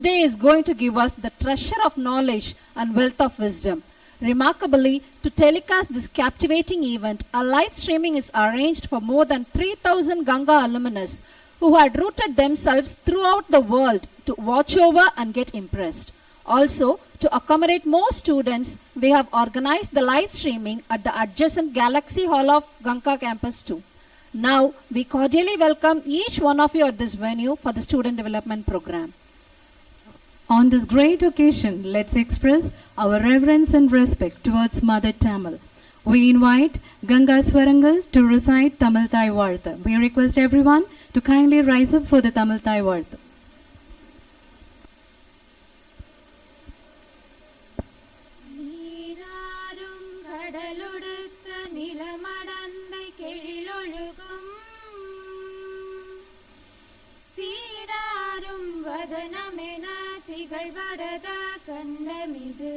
Today is going to give us the treasure of knowledge and wealth of wisdom. Remarkably, to telecast this captivating event, a live streaming is arranged for more than 3,000 Ganga alumnus who had rooted themselves throughout the world to watch over and get impressed. Also, to accommodate more students, we have organized the live streaming at the adjacent Galaxy Hall of Ganga campus too. Now, we cordially welcome each one of you at this venue for the student development program. On this great occasion, let's express our reverence and respect towards Mother Tamil. We invite Ganga Swarangal to recite Tamil Thai Vartha. We request everyone to kindly rise up for the Tamil Thai Vartha. திகழ்வரத கண்டமிது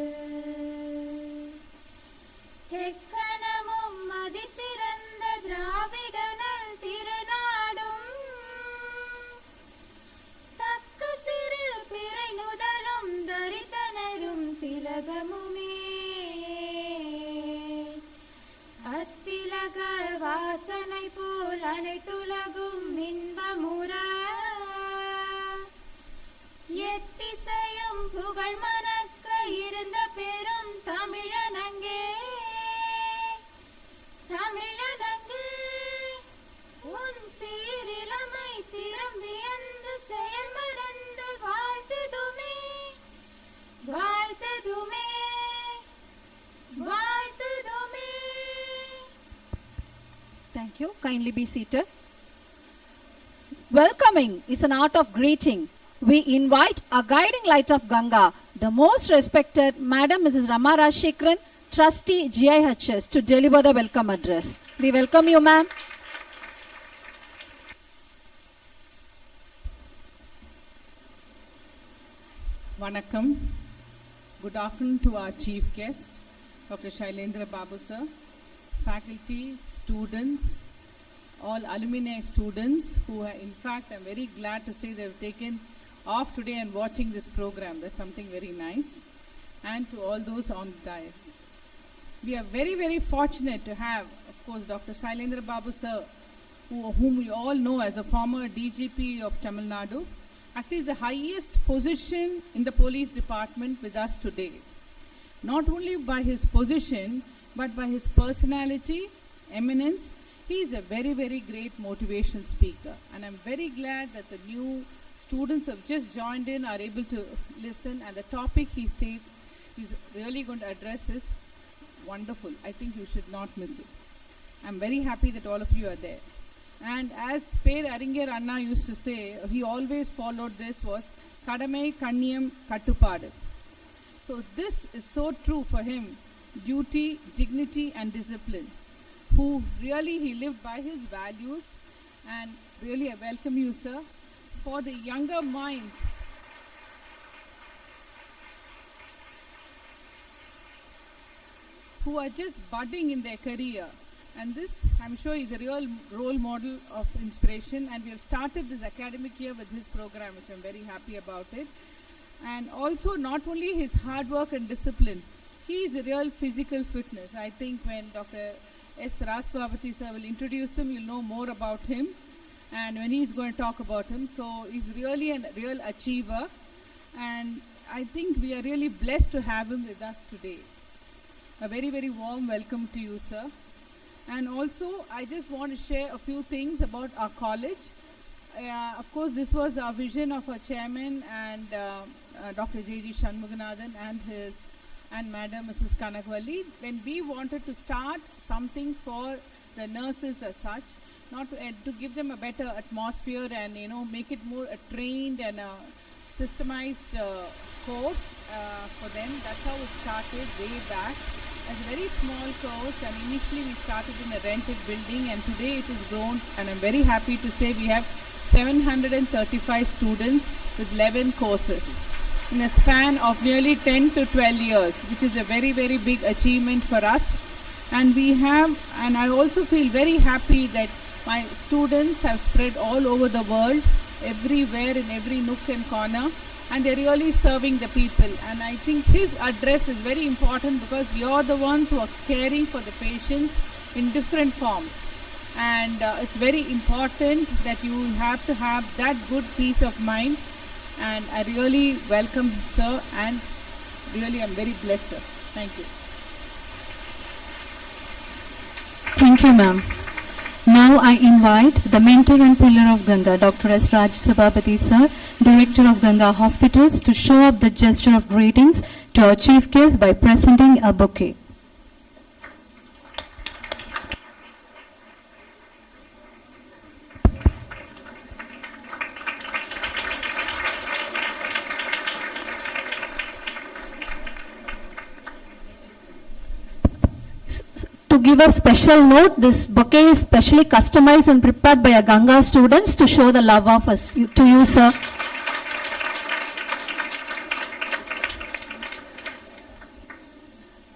எக்கணமும் அதிசிறந்த திராவிடனல் திருநாடும் தக்க சிறு பிறை நுதலும் தரித்தனரும் திலகமுமே அத்திலக வாசனை போல் அனைத்துலகும் இன்பமுற எத்திசையும் புகழ் மணக்க இருந்த பெரும் தமிழனங்கே தமிழனங்கே உன் சீரிலமை திறம் வியந்து செயல் மறந்து வாழ்த்துதுமே வாழ்த்துதுமே வாழ்த்துதுமே. Thank you. Kindly be seated. Welcoming is an art of greeting. We invite a guiding light of Ganga, the most respected Madam Mrs. Rama Rajshekharan, Trustee GIHS, to deliver the welcome address. We welcome you, ma'am. Vanakkam. Good afternoon to our chief guest, Dr. Shailendra Babu sir, faculty, students, all alumni students who are, in fact, I'm very glad to say they've taken off today and watching this program. That's something very nice. And to all those on the dais. We are very, very fortunate to have, of course, Dr. Shailendra Babu sir, whom we all know as a former DGP of Tamil Nadu. Actually, the highest position in the police department with us today. Not only by his position, but by his personality, eminence. He is a very, very great motivation speaker. And I'm very glad that the new students who have just joined in are able to listen, and the topic he's really going to address is wonderful. I think you should not miss it. I'm very happy that all of you are there. And as Per Aringer Anna used to say, he always followed this was Kadamai Kanniyam Kattupadu. So this is so true for him, duty, dignity and discipline, who really he lived by his values. And really I welcome you, sir. For the younger minds, who are just budding in their career, and this I'm sure is a real role model of inspiration, and we have started this academic year with his program, which I'm very happy about it. And also not only his hard work and discipline, he is a real physical fitness. I think when Dr. S. Rasbhavati sir will introduce him, you'll know more about him. And when he's going to talk about him, so he's really a real achiever, and I think we are really blessed to have him with us today. A very, very warm welcome to you, sir. And also, I just want to share a few things about our college. Of course, this was our vision of our chairman and Dr. J.G. Shanmuganathan and Madam Mrs. Kanakvalli, when we wanted to start something for the nurses as such, not to give them a better atmosphere and make it more a trained and a systemized course for them. That's how it started way back as a very small course, and initially we started in a rented building, and today it has grown, and I'm very happy to say we have 735 students with 11 courses in a span of nearly 10 to 12 years, which is a very, very big achievement for us. And I also feel very happy that my students have spread all over the world everywhere in every nook and corner, and they're really serving the people. And I think his address is very important because you're the ones who are caring for the patients in different forms. And it's very important that you have to have that good peace of mind. And I really welcome sir, and really I'm very blessed, sir. Thank you. Thank you, ma'am. Now I invite the mentor and pillar of Ganga, Dr. S. Raj Sabapathy, sir, Director of Ganga Hospitals, to show up the gesture of greetings to our chief guest by presenting a bouquet. To give a special note, this bouquet is specially customized and prepared by our Ganga students to show the love of us to you, sir.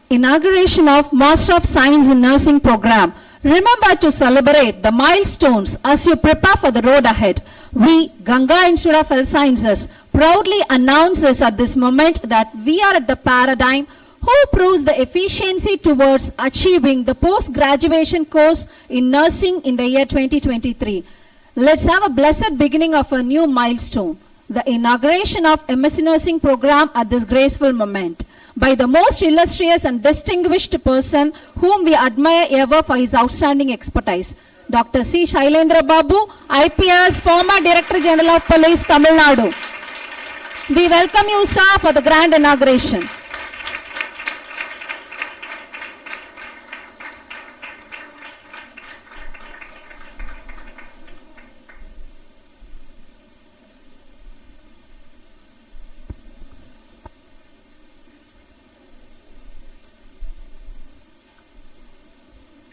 Inauguration of Master of Science in Nursing program. Remember to celebrate the milestones as you prepare for the road ahead. We, Ganga Institute of Health Sciences, proudly announce this at this moment that we are at the paradigm who proves the efficiency towards achieving the post-graduation course in nursing in the year 2023. Let's have a blessed beginning of a new milestone, the inauguration of MSc Nursing program at this graceful moment by the most illustrious and distinguished person whom we admire ever for his outstanding expertise, Dr. C. Shailendra Babu, IPS, former Director General of Police, Tamil Nadu. We welcome you, sir, for the grand inauguration.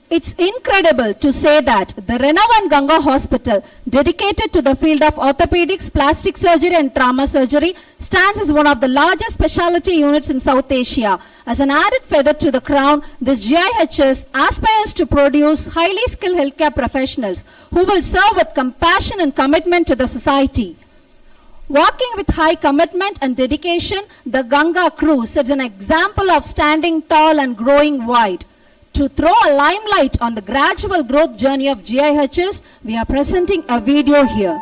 It's incredible to say that the renowned Ganga Hospital, dedicated to the field of orthopedics, plastic surgery and trauma surgery, stands as one of the largest specialty units in South Asia. As an added feather to the crown, this GIHS aspires to produce highly skilled healthcare professionals who will serve with compassion and commitment to the society. Working with high commitment and dedication, the Ganga crew sets an example of standing tall and growing wide. To throw a limelight on the gradual growth journey of GIHS, we are presenting a video here.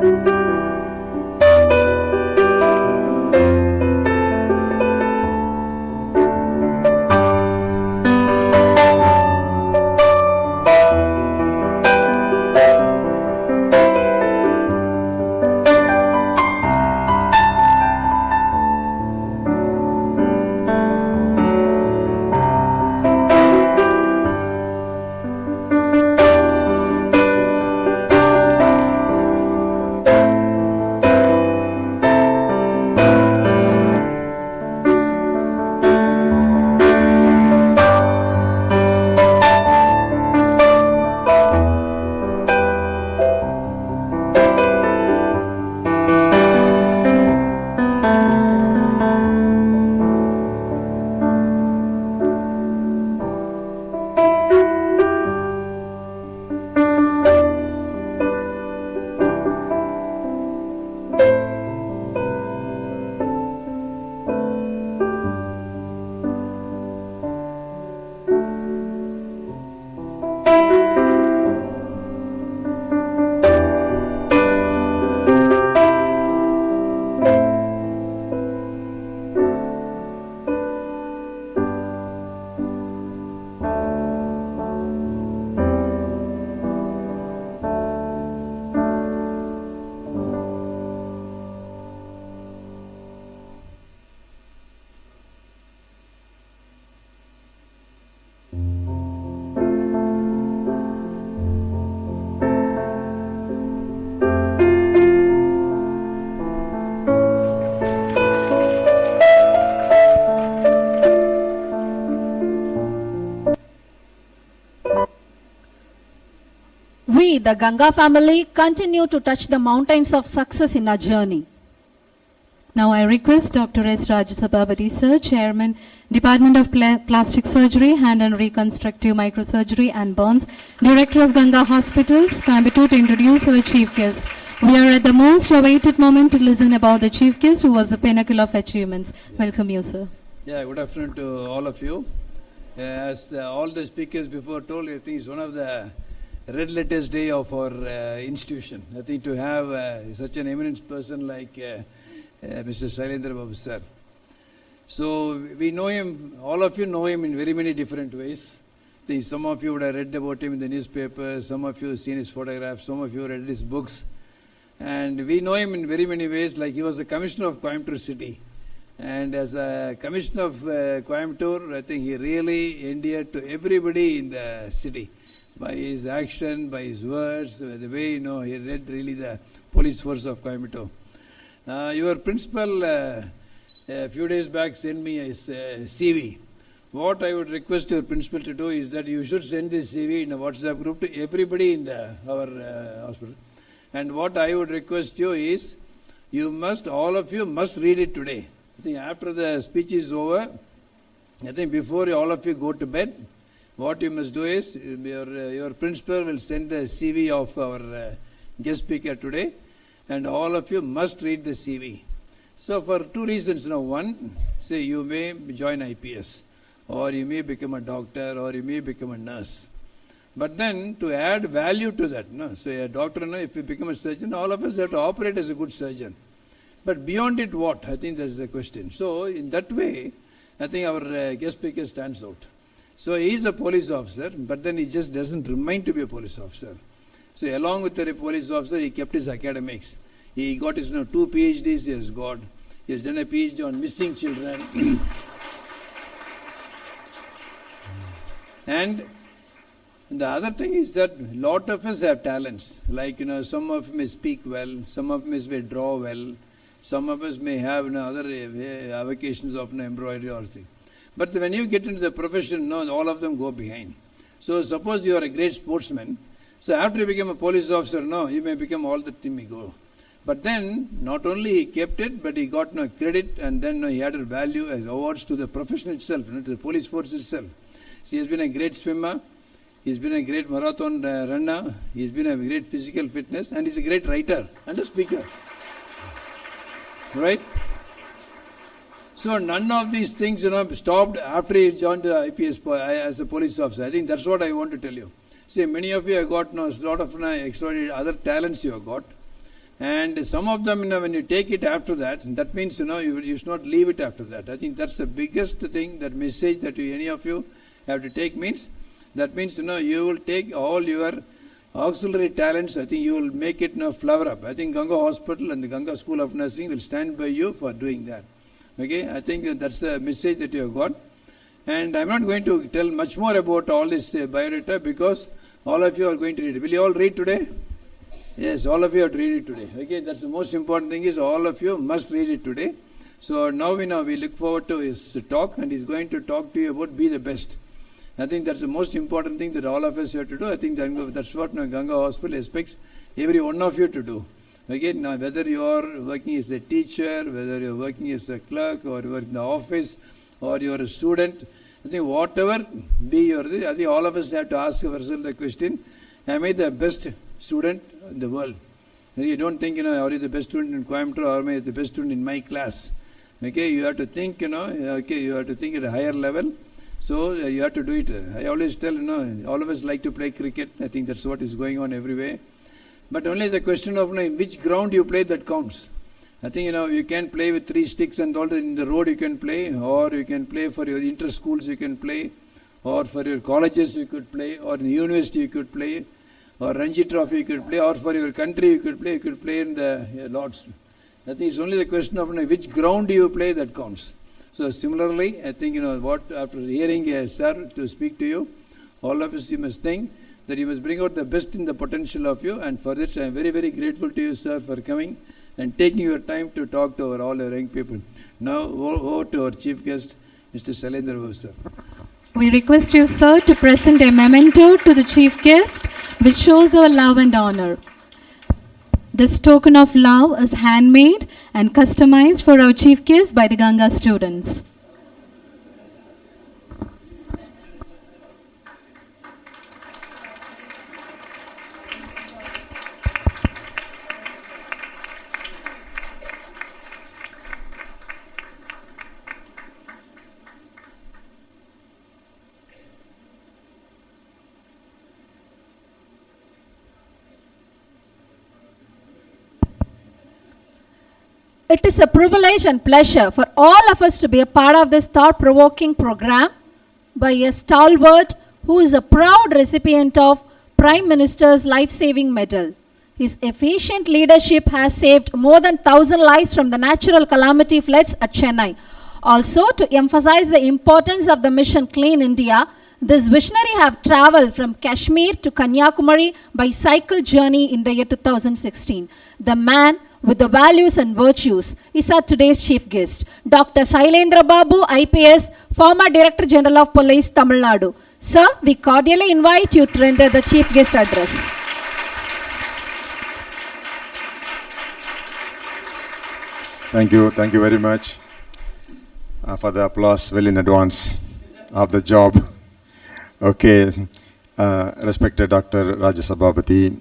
We, the Ganga family, continue to touch the mountains of success in our journey. Now I request Dr. S. Rajasabhabati Sir, Chairman, Department of Plastic Surgery, Hand and Reconstructive Microsurgery and Burns, Director of Ganga Hospitals, Coimbatore, to introduce our chief guest. We are at the most awaited moment to listen about the chief guest who was the pinnacle of achievements. Welcome you, sir. Yeah, good afternoon to all of you. As all the speakers before told, I think it's one of the red letters day of our institution. I think to have such an eminent person like Mr. Shailendra Babu sir. So we know him, all of you know him in very many different ways. I think some of you would have read about him in the newspaper, some of you have seen his photographs, some of you read his books. And we know him in very many ways, like he was the commissioner of Coimbatore city. And as a commissioner of Coimbatore, I think he really endeared to everybody in the city by his action, by his words, the way, he led really the police force of Coimbatore. Your principal, a few days back, sent me his CV. What I would request your principal to do is that you should send this CV in a WhatsApp group to everybody in our hospital. And what I would request you is, all of you must read it today. I think after the speech is over, I think before all of you go to bed, what you must do is, your principal will send the CV of our guest speaker today, and all of you must read the CV. So for two reasons. One, say you may join IPS, or you may become a doctor, or you may become a nurse. But then to add value to that, so a doctor, if you become a surgeon, all of us have to operate as a good surgeon. But beyond it, what? I think that's the question. So in that way, I think our guest speaker stands out. So he is a police officer, but then he just doesn't remain to be a police officer. So along with the police officer, he kept his academics. He got his 2 PhDs he has got. He has done a PhD on missing children. And the other thing is that a lot of us have talents. Like, some of us may speak well, some of us may draw well, some of us may have other avocations of embroidery or thing. But when you get into the profession, all of them go behind. So suppose you are a great sportsman. So after you become a police officer, you may become all the team you go. But then, not only he kept it, but he got credit, and then he added value as awards to the profession itself, to the police force itself. So he has been a great swimmer, he's been a great marathon runner, he's been a great physical fitness, and he's a great writer and a speaker. Right? So none of these things, stopped after he joined the IPS as a police officer. I think that's what I want to tell you. See, many of you have got a lot of extraordinary other talents you have got. And some of them, when you take it after that, that means, you should not leave it after that. I think that's the biggest thing, that message that any of you have to take means, that means, you will take all your auxiliary talents. I think you will make it flower up. I think Ganga Hospital and the Ganga School of Nursing will stand by you for doing that. Okay, I think that's the message that you have got. And I'm not going to tell much more about all this biodata, because all of you are going to read it. Will you all read today? Yes, all of you have to read it today. Okay, that's the most important thing, is all of you must read it today. So now we look forward to his talk, and he's going to talk to you about be the best. I think that's the most important thing that all of us have to do. I think that's what Ganga Hospital expects every one of you to do. Okay, now whether you are working as a teacher, whether you are working as a clerk, or you are in the office, or you are a student, I think whatever be your, I think all of us have to ask ourselves the question, am I the best student in the world? You don't think, are you the best student in Coimbatore, or am I the best student in my class? Okay, you have to think, you have to think at a higher level. So you have to do it. I always tell, all of us like to play cricket. I think that's what is going on everywhere. But only the question of which ground you play, that counts. I think, you can play with 3 sticks and all in the road you can play, or you can play for your inter-schools you can play, or for your colleges you could play, or in the university you could play, or Ranji Trophy you could play, or for your country you could play in the Lords. I think it's only the question of which ground you play that counts. So similarly, I think, what after hearing sir to speak to you, all of us, you must think that you must bring out the best in the potential of you, and for this I am very, very grateful to you, sir, for coming and taking your time to talk to all our young people. Now over to our chief guest, Mr. Sailendra Babu, sir. We request you, sir, to present a memento to the chief guest, which shows our love and honor. This token of love is handmade and customized for our chief guest by the Ganga students. It is a privilege and pleasure for all of us to be a part of this thought-provoking program by a stalwart who is a proud recipient of Prime Minister's Life-Saving Medal. His efficient leadership has saved more than 1,000 lives from the natural calamity floods at Chennai. Also, to emphasize the importance of the mission Clean India, this visionary have travelled from Kashmir to Kanyakumari by cycle journey in the year 2016. The man with the values and virtues is our today's chief guest, Dr. Sailendra Babu, IPS, former Director General of Police, Tamil Nadu. Sir, we cordially invite you to render the chief guest address. Thank you very much for the applause well in advance of the job. Okay, respected Dr. Rajasabhabati,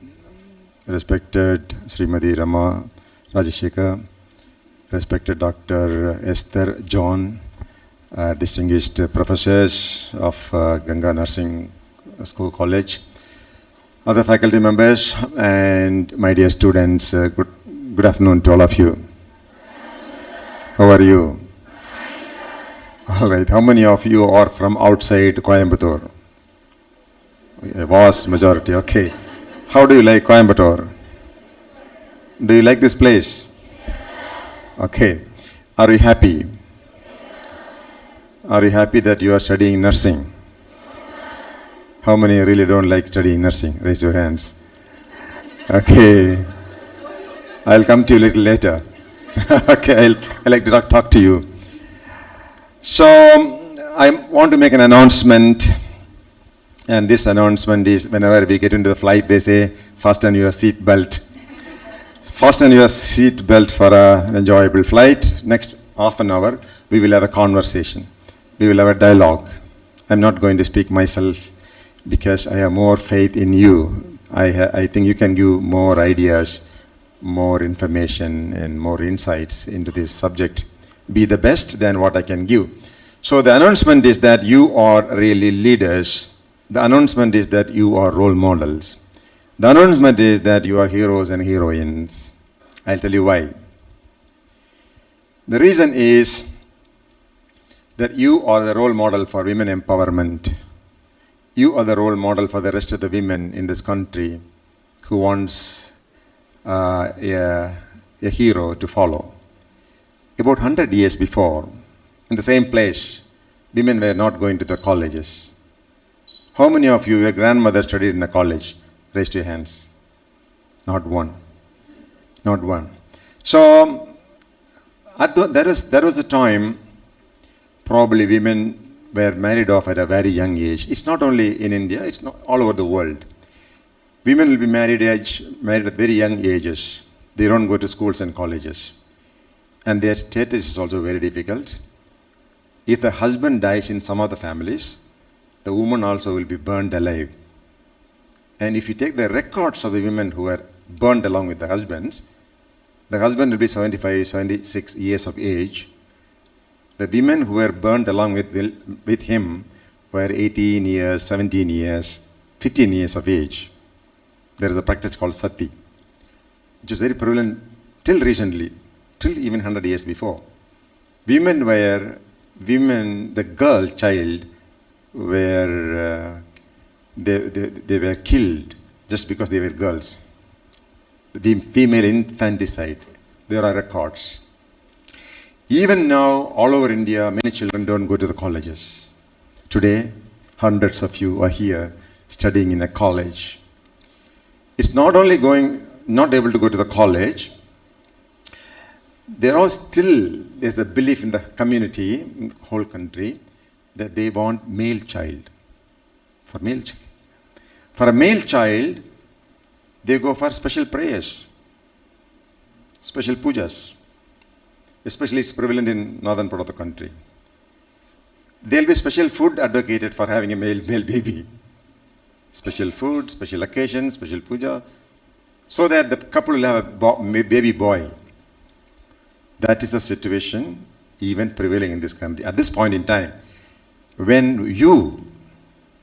respected Srimati Rama Rajashekar, respected Dr. Esther John, distinguished professors of Ganga Nursing School College, other faculty members, and my dear students, good afternoon to all of you. How are you? All right, how many of you are from outside Coimbatore? A vast majority, okay. How do you like Coimbatore? Do you like this place? Okay. Are you happy? Are you happy that you are studying nursing? How many really don't like studying nursing? Raise your hands. Okay. I'll come to you a little later. Okay, I'd like to talk to you. So, I want to make an announcement. And this announcement is, whenever we get into the flight, they say, fasten your seat belt. Fasten your seat belt for an enjoyable flight. Next half an hour, we will have a conversation. We will have a dialogue. I'm not going to speak myself because I have more faith in you. I think you can give more ideas, more information, and more insights into this subject. Be the best than what I can give. So the announcement is that you are really leaders. The announcement is that you are role models. The announcement is that you are heroes and heroines. I'll tell you why. The reason is that you are the role model for women empowerment. You are the role model for the rest of the women in this country who wants a hero to follow. About 100 years before, in the same place, women were not going to the colleges. How many of you, your grandmother studied in a college? Raise your hands. Not one. Not one. So, there was a time probably women were married off at a very young age. It's not only in India, it's not all over the world. Women will be married at very young ages. They don't go to schools and colleges. And their status is also very difficult. If the husband dies in some of the families, the woman also will be burned alive. And if you take the records of the women who were burned along with the husband will be 75, 76 years of age. The women who were burned along with him were 18 years, 17 years, 15 years of age. There is a practice called sati, which is very prevalent till recently, till even 100 years before. The girl child were, they were killed just because they were girls. The female infanticide, there are records. Even now, all over India, many children don't go to the colleges. Today, hundreds of you are here studying in a college. It's not only not able to go to the college, there's a belief in the community, in the whole country, that they want male child. For a male child, they go for special prayers, special pujas. Especially it's prevalent in northern part of the country. There'll be special food advocated for having a male baby. Special food, special occasions, special puja, so that the couple will have a baby boy. That is the situation even prevailing in this country. At this point in time, when you,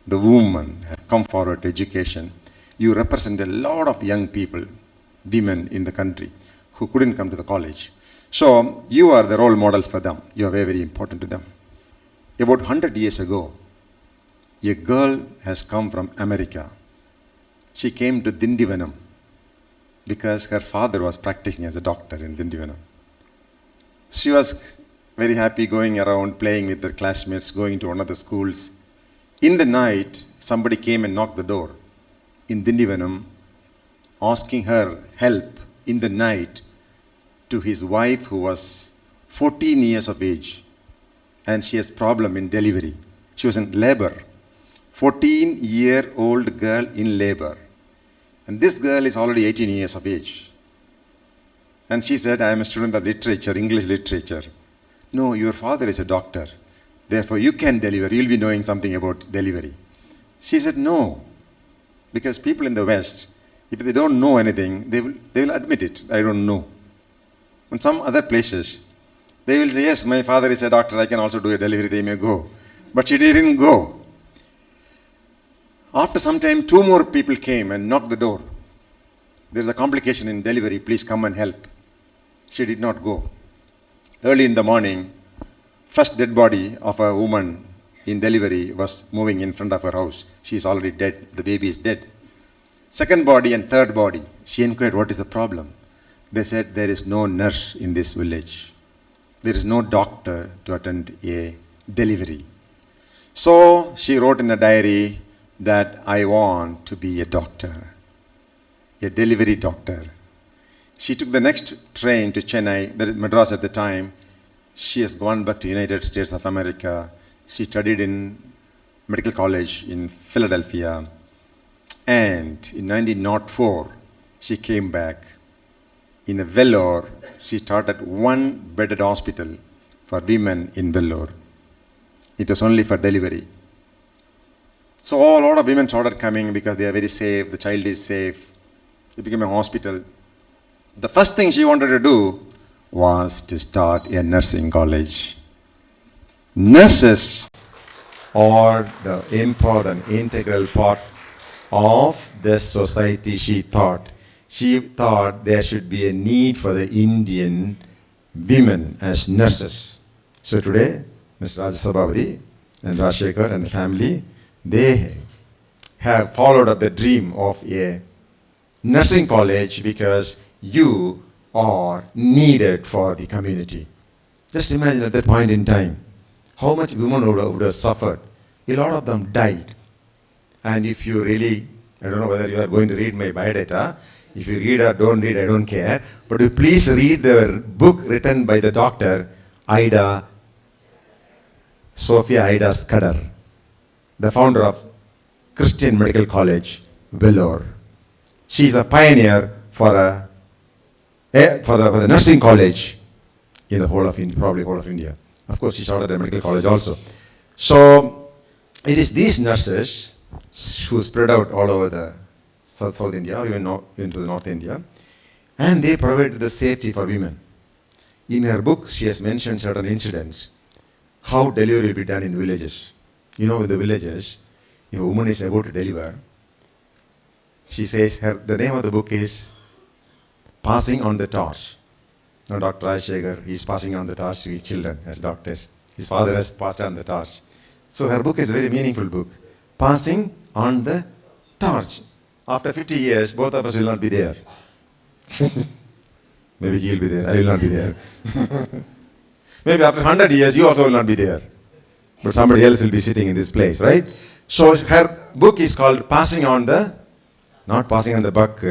the woman, have come forward to education, you represent a lot of young people, women in the country, who couldn't come to the college. So, you are the role models for them. You are very, very important to them. About 100 years ago, a girl has come from America. She came to Dindivanam because her father was practicing as a doctor in Dindivanam. She was very happy going around, playing with her classmates, going to one of the schools. In the night, somebody came and knocked the door in Dindivanam, asking her help in the night to his wife who was 14 years of age, and she has problem in delivery. She was in labor. 14-year-old girl in labor. And this girl is already 18 years of age. And she said, I am a student of literature, English literature. No, your father is a doctor. Therefore, you can deliver. You'll be knowing something about delivery. She said, no. Because people in the West, if they don't know anything, they will admit it. I don't know. In some other places, they will say, yes, my father is a doctor, I can also do a delivery, they may go. But she didn't go. After some time, 2 more people came and knocked the door. There's a complication in delivery, please come and help. She did not go. Early in the morning, first dead body of a woman in delivery was moving in front of her house. She is already dead, the baby is dead. Second body and third body, she inquired, what is the problem? They said, there is no nurse in this village. There is no doctor to attend a delivery. So she wrote in a diary that I want to be a doctor, a delivery doctor. She took the next train to Chennai, that is Madras at the time. She has gone back to United States of America. She studied in medical college in Philadelphia. And in 1904, she came back. In a Vellore, she started 1-bedded hospital for women in Vellore. It was only for delivery. So a lot of women started coming because they are very safe, the child is safe. It became a hospital. The first thing she wanted to do was to start a nursing college. Nurses are the important, integral part of the society, she thought. she thought there should be a need for the Indian women as nurses. So today, Mr. Rajasabhavati and Rajshekhar and the family, they have followed up the dream of a nursing college because you are needed for the community. Just imagine at that point in time, how much women would have suffered. A lot of them died. And if you really, I don't know whether you are going to read my biodata, if you read or don't read, I don't care, but you please read the book written by the doctor, Sophia Ida Scudder, the founder of Christian Medical College, Vellore. She is a pioneer for the nursing college in the whole of India, probably whole of India. Of course, she started a medical college also. So, it is these nurses who spread out all over the South India or even into the North India, and they provided the safety for women. In her book, she has mentioned certain incidents, how delivery will be done in villages. You know, in the villages, if a woman is about to deliver, she says, the name of the book is Passing on the Torch. Now, Dr. Rajshekhar, he is passing on the torch to his children as doctors. His father has passed on the torch. So her book is a very meaningful book. Passing on the torch. After 50 years, both of us will not be there. Maybe he will be there, I will not be there. Maybe after 100 years, you also will not be there. But somebody else will be sitting in this place, right? So her book is called Passing on the, not passing on the buck.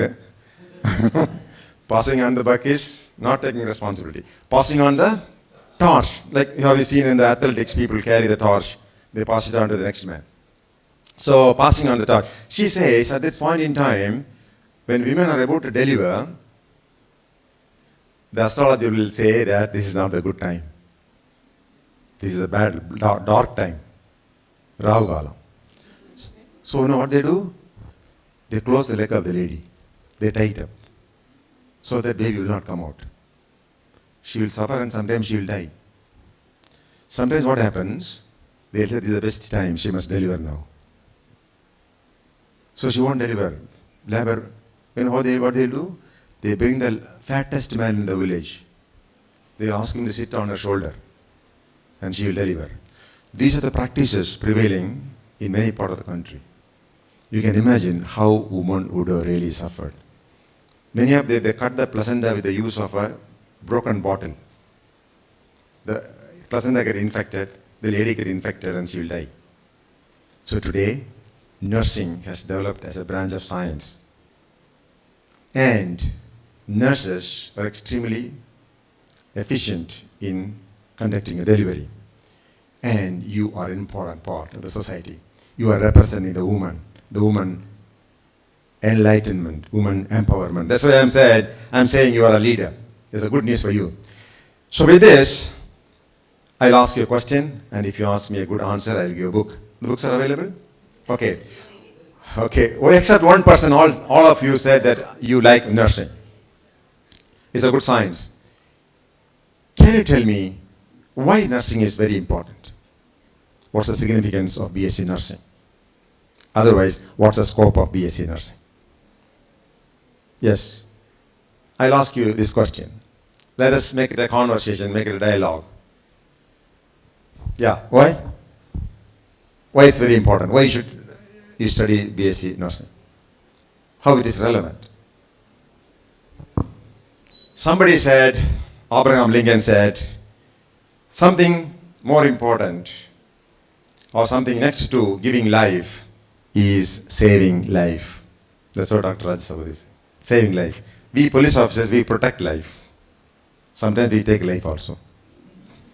Passing on the buck is not taking responsibility. Passing on the torch. Like you have seen in the athletics, people carry the torch, they pass it on to the next man. So passing on the torch. She says at this point in time, when women are about to deliver, the astrologer will say that this is not a good time. This is a bad, dark time. Rahu Kala. So you know what they do? They close the leg of the lady. They tie it up. So that baby will not come out. She will suffer and sometimes she will die. Sometimes what happens? They will say this is the best time, she must deliver now. So she won't deliver. Labor. You know what they do? They bring the fattest man in the village. They ask him to sit on her shoulder. And she will deliver. These are the practices prevailing in many parts of the country. You can imagine how women would have really suffered. Many of them, they cut the placenta with the use of a broken bottle. The placenta get infected, the lady get infected and she will die. So today, nursing has developed as a branch of science. And nurses are extremely efficient in conducting a delivery. And you are an important part of the society. You are representing the woman enlightenment, woman empowerment. That's why I'm saying you are a leader. There's a good news for you. So with this, I'll ask you a question, and if you ask me a good answer, I'll give you a book. The books are available? Okay. Okay. Well, except one person, all of you said that you like nursing. It's a good science. Can you tell me why nursing is very important? What's the significance of BSc nursing? Otherwise, what's the scope of BSc nursing? Yes. I'll ask you this question. Let us make it a conversation, make it a dialogue. Yeah, why? Why it's very important? Why should you study BSc nursing? How it is relevant? Somebody said, Abraham Lincoln said, something more important or something next to giving life is saving life. That's what Dr. Rajasabhavati said. Saving life. We police officers, we protect life. Sometimes we take life also.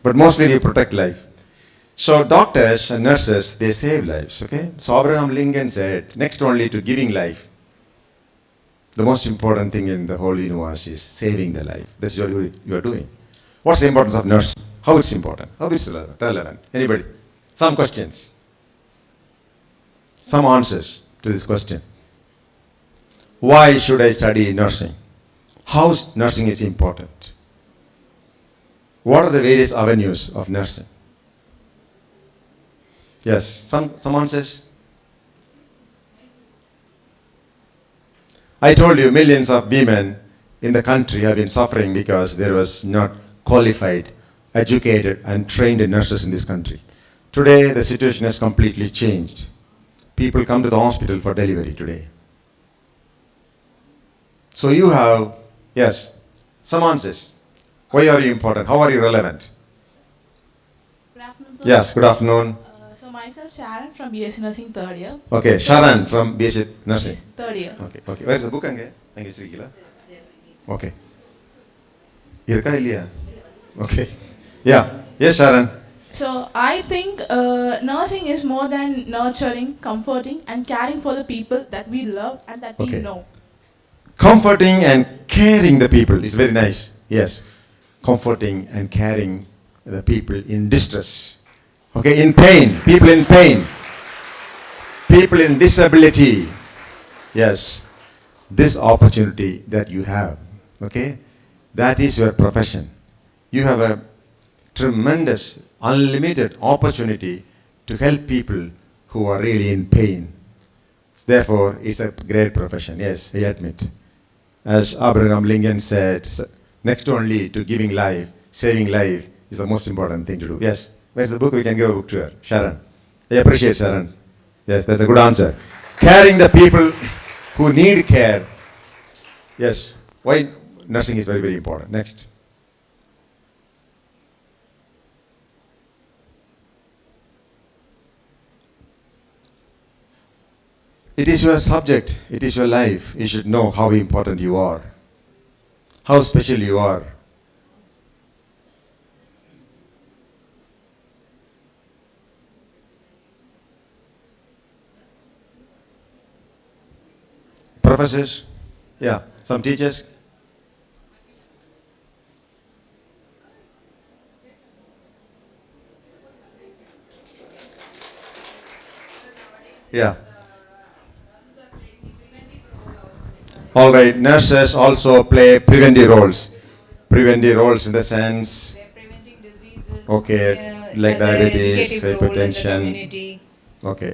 But mostly we protect life. So doctors and nurses, they save lives, okay? So Abraham Lincoln said, next only to giving life, the most important thing in the whole universe is saving the life. That's what you are doing. What's the importance of nursing? How it's important? How it's relevant? Anybody? Some questions? Some answers to this question. Why should I study nursing? How nursing is important? What are the various avenues of nursing? Yes, some answers? I told you millions of women in the country have been suffering because there was not qualified, educated and trained nurses in this country. Today the situation has completely changed. People come to the hospital for delivery today. So you have, yes, some answers. Why are you important? How are you relevant? Good afternoon, sir. Yes, good afternoon. So myself Sharon from BSc Nursing third year. Okay, Sharan from BSc Nursing. Yes, third year. Okay. Where's the book? Okay. Irka Ilya? Okay. Yeah. Yes, Sharan. So I think nursing is more than nurturing, comforting and caring for the people that we love and that Okay. we know. Comforting and caring the people is very nice. Yes. Comforting and caring the people in distress. Okay, in pain. People in pain. People in disability. Yes. This opportunity that you have. Okay. That is your profession. You have a tremendous, unlimited opportunity to help people who are really in pain. Therefore, it's a great profession. Yes, I admit. As Abraham Lincoln said, next only to giving life, saving life is the most important thing to do. Yes. Where's the book? We can give a book to her. Sharon. I appreciate Sharon. Yes, that's a good answer. Caring the people who need care. Yes. Why nursing is very, very important. Next. It is your subject. It is your life. You should know how important you are. How special you are. Professors? Yeah. Some teachers? Yeah. All right. Nurses also play preventive roles. Preventive roles in the sense, They're preventing diseases. okay, like as an diabetes, educative role in the hypertension. community. Okay.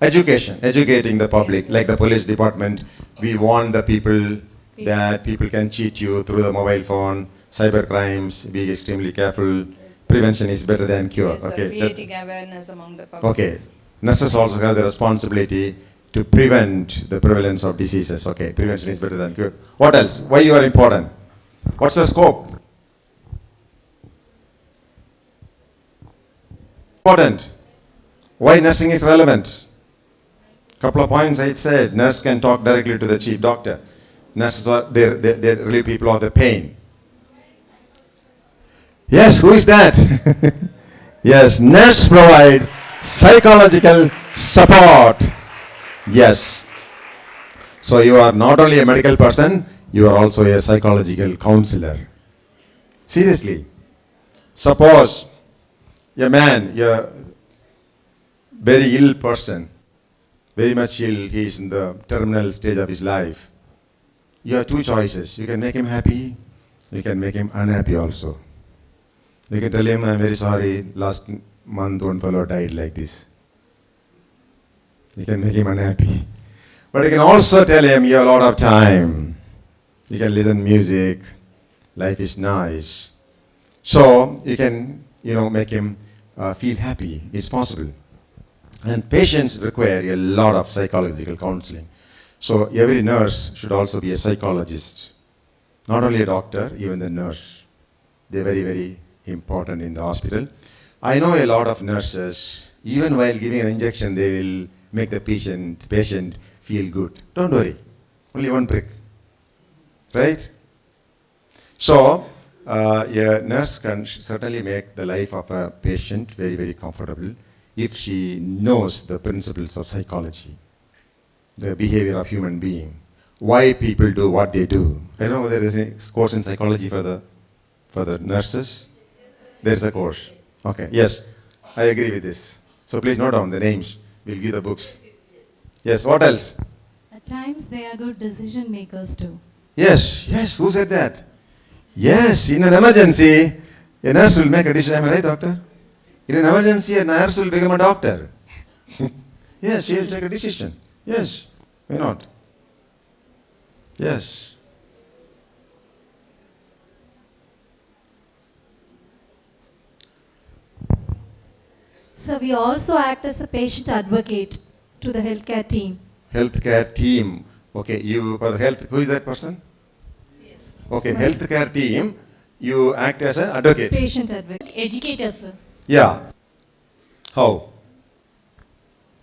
Education, educating the public, Yes. like the police department. We warn the people that people can cheat you through the mobile phone, cyber crimes, be extremely careful. Prevention is better than cure. Yes, sir, Okay. creating awareness among the public. Okay. Nurses also have the responsibility to prevent the prevalence of diseases. Okay. Prevention is better than cure. What else? Why you are important? What's the scope? Important. Why nursing is relevant? Couple of points I said. Nurse can talk directly to the chief doctor. Nurses are they relieve people of the pain. Yes, who is that? Yes, nurse provide psychological support. Yes. So you are not only a medical person, you are also a psychological counselor. Seriously. Suppose a man, a very ill person, very much ill, he is in the terminal stage of his life. You have two choices. You can make him happy, you can make him unhappy also. You can tell him, I'm very sorry, last month one fellow died like this. You can make him unhappy. But you can also tell him you have a lot of time. You can listen music, life is nice. So you can, make him feel happy. It's possible. And patients require a lot of psychological counseling. So every nurse should also be a psychologist. Not only a doctor, even the nurse. They're very, very important in the hospital. I know a lot of nurses, even while giving an injection, they will make the patient feel good. Don't worry. Only one prick. Right? So, a nurse can certainly make the life of a patient very, very comfortable if she knows the principles of psychology, the behavior of human being, why people do what they do. I don't know whether there's a course in psychology for the nurses. There's a course. Okay. Yes, I agree with this. So please note down the names. We'll give the books. Yes. What else? At times they are good decision makers too. Yes. Yes. Who said that? Yes. In an emergency, a nurse will make a decision. Am I right, doctor? In an emergency, a nurse will become a doctor. Yes, she has to take a decision. Yes, why not? Yes. So we also act as a patient advocate to the healthcare team. Healthcare team. Okay, you for the health. Who is that person? Yes. Okay, healthcare team. You act as an advocate. Patient advocate. Educators, sir. Yeah. How?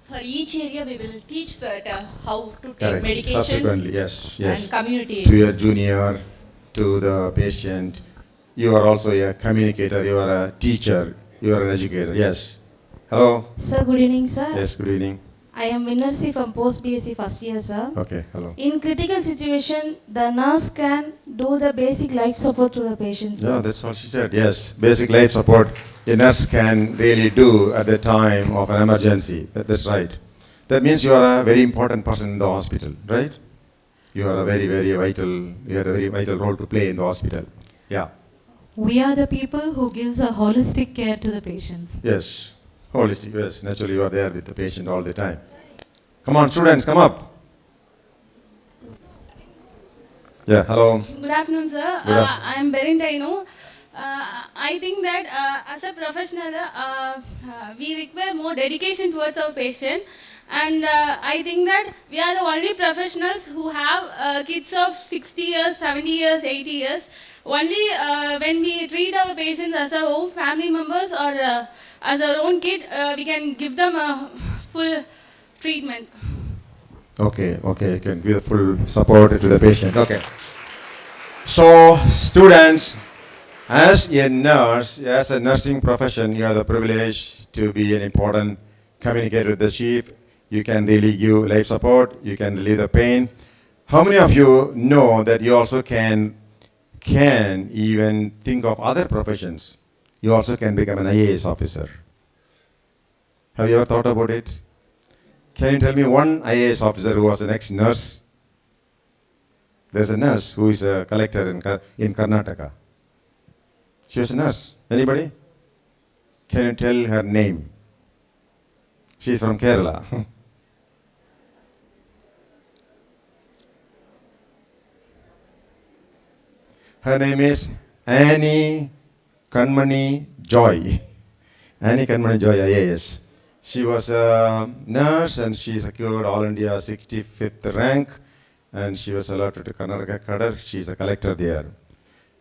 For each area, we will teach that how to take Correct. medications Subsequently, yes, and yes. community. To your junior, to the patient. You are also a communicator. You are a teacher. You are an educator. Yes. Hello. Sir, good evening, sir. Yes. Good evening. I am Vinarsi from Post BSc first year, sir. Okay. Hello. In critical situation, the nurse can do the basic life support to the patient, sir. Yeah, that's what she said. Yes, basic life support a nurse can really do at the time of an emergency. That's right. That means you are a very important person in the hospital, right? You are a very, very vital. You have a very vital role to play in the hospital. Yeah. We are the people who gives a holistic care to the patients. Yes. Holistic. Yes. Naturally, you are there with the patient all the time. Come on, students, come up. Yeah. Hello. Good afternoon, sir. Good I am Berin Taino. I think that as a professional, we require more dedication towards our patient. And I think that we are the only professionals who have kids of 60 years, 70 years, 80 years. Only when we treat our patients as our own family members or as our own kid, we can give them a full treatment. Okay, okay, you can give full support to the patient. Okay. So, students, as a nurse, as a nursing profession, you have the privilege to be an important communicator with the chief. You can really give life support. You can relieve the pain. How many of you know that you also can even think of other professions? You also can become an IAS officer. Have you ever thought about it? Can you tell me one IAS officer who was an ex-nurse? There's a nurse who is a collector in Karnataka. She was a nurse. Anybody? Can you tell her name? She is from Kerala. Her name is Annie Kanmani Joy. Annie Kanmani Joy, IAS. She was a nurse and she secured All India 65th rank and she was allotted to Karnataka Kadar. She is a collector there.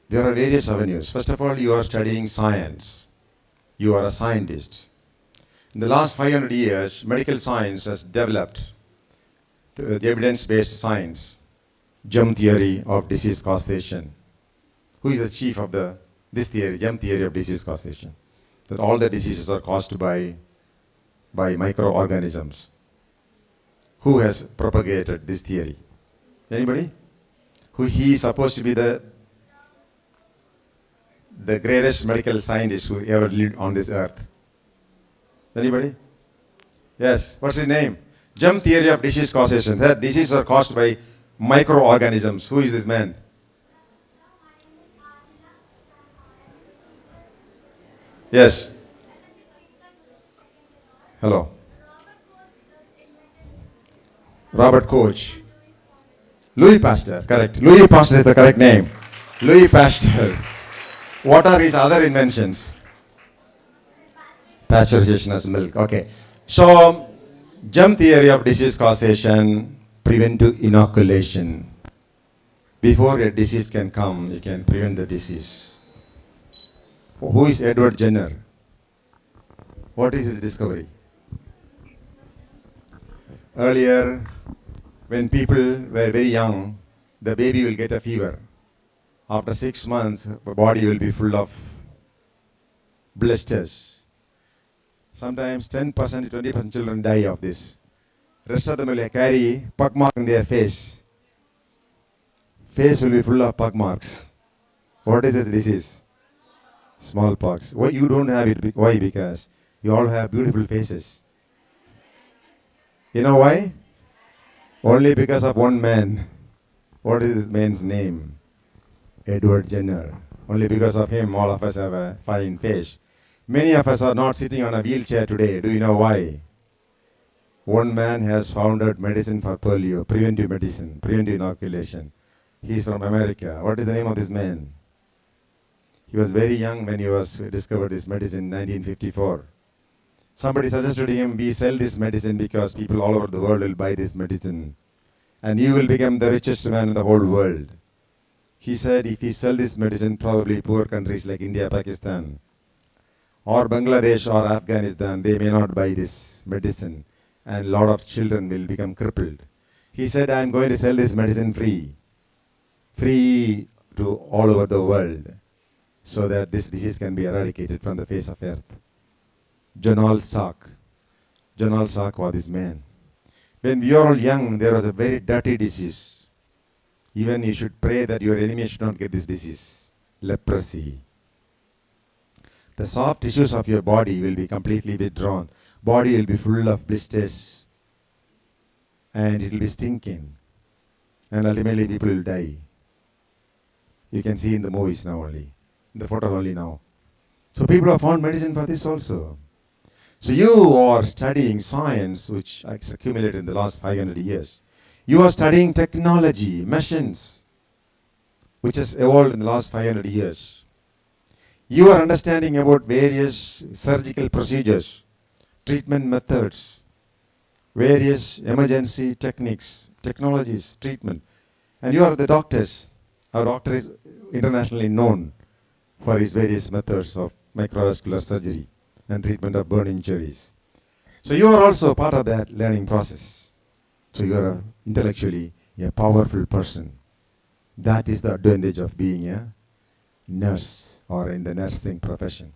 There are various avenues. First of all, you are studying science. You are a scientist. In the last 500 years, medical science has developed the evidence-based science, germ theory of disease causation. Who is the chief of this theory, germ theory of disease causation? That all the diseases are caused by microorganisms. Who has propagated this theory? Anybody? He is supposed to be the greatest medical scientist who ever lived on this earth. Anybody? Yes. What's his name? Germ theory of disease causation. That diseases are caused by microorganisms. Who is this man? Yes. Hello. Robert Koch. Louis Pasteur, correct. Louis Pasteur is the correct name. Louis Pasteur. What are his other inventions? Pasteurization as milk. Okay. So, germ theory of disease causation, preventive inoculation. Before a disease can come, you can prevent the disease. Who is Edward Jenner? What is his discovery? Earlier, when people were very young, the baby will get a fever. After 6 months, the body will be full of blisters. Sometimes 10%, 20% children die of this. Rest of them will carry pock mark in their face. Face will be full of pock marks. What is this disease? Smallpox. Why you don't have it? Why? Because you all have beautiful faces. You know why? Only because of one man. What is this man's name? Edward Jenner. Only because of him, all of us have a fine face. Many of us are not sitting on a wheelchair today. Do you know why? One man has founded medicine for polio, preventive medicine, preventive inoculation. He's from America. What is the name of this man? He was very young when he was discovered this medicine in 1954. Somebody suggested to him, we sell this medicine because people all over the world will buy this medicine. And you will become the richest man in the whole world. He said, if we sell this medicine, probably poor countries like India, Pakistan, or Bangladesh or Afghanistan, they may not buy this medicine. And a lot of children will become crippled. He said, I am going to sell this medicine free to all over the world, so that this disease can be eradicated from the face of earth. Jonal Salk was this man. When we were all young, there was a very dirty disease. Even you should pray that your enemy should not get this disease. Leprosy. The soft tissues of your body will be completely withdrawn. Body will be full of blisters. And it will be stinking. And ultimately people will die. You can see in the movies now only. In the photo only now. So people have found medicine for this also. So you are studying science, which has accumulated in the last 500 years. You are studying technology, machines, which has evolved in the last 500 years. You are understanding about various surgical procedures, treatment methods, various emergency techniques, technologies, treatment. And you are the doctors. Our doctor is internationally known for his various methods of microvascular surgery and treatment of burn injuries. So you are also part of that learning process. So you are intellectually a powerful person. That is the advantage of being a nurse or in the nursing profession.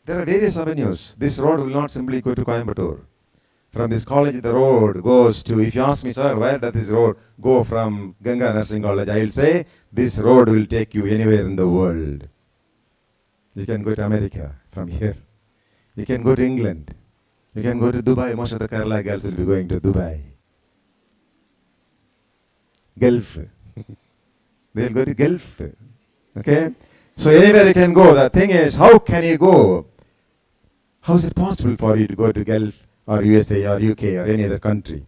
There are various avenues. This road will not simply go to Coimbatore. From this college, the road goes to, if you ask me, sir, where does this road go from Ganga Nursing College? I will say, this road will take you anywhere in the world. You can go to America from here. You can go to England. You can go to Dubai. Most of the Kerala girls will be going to Dubai. Gulf. They'll go to Gulf. Okay? So anywhere you can go. The thing is, how can you go? How is it possible for you to go to Gulf or USA or UK or any other country?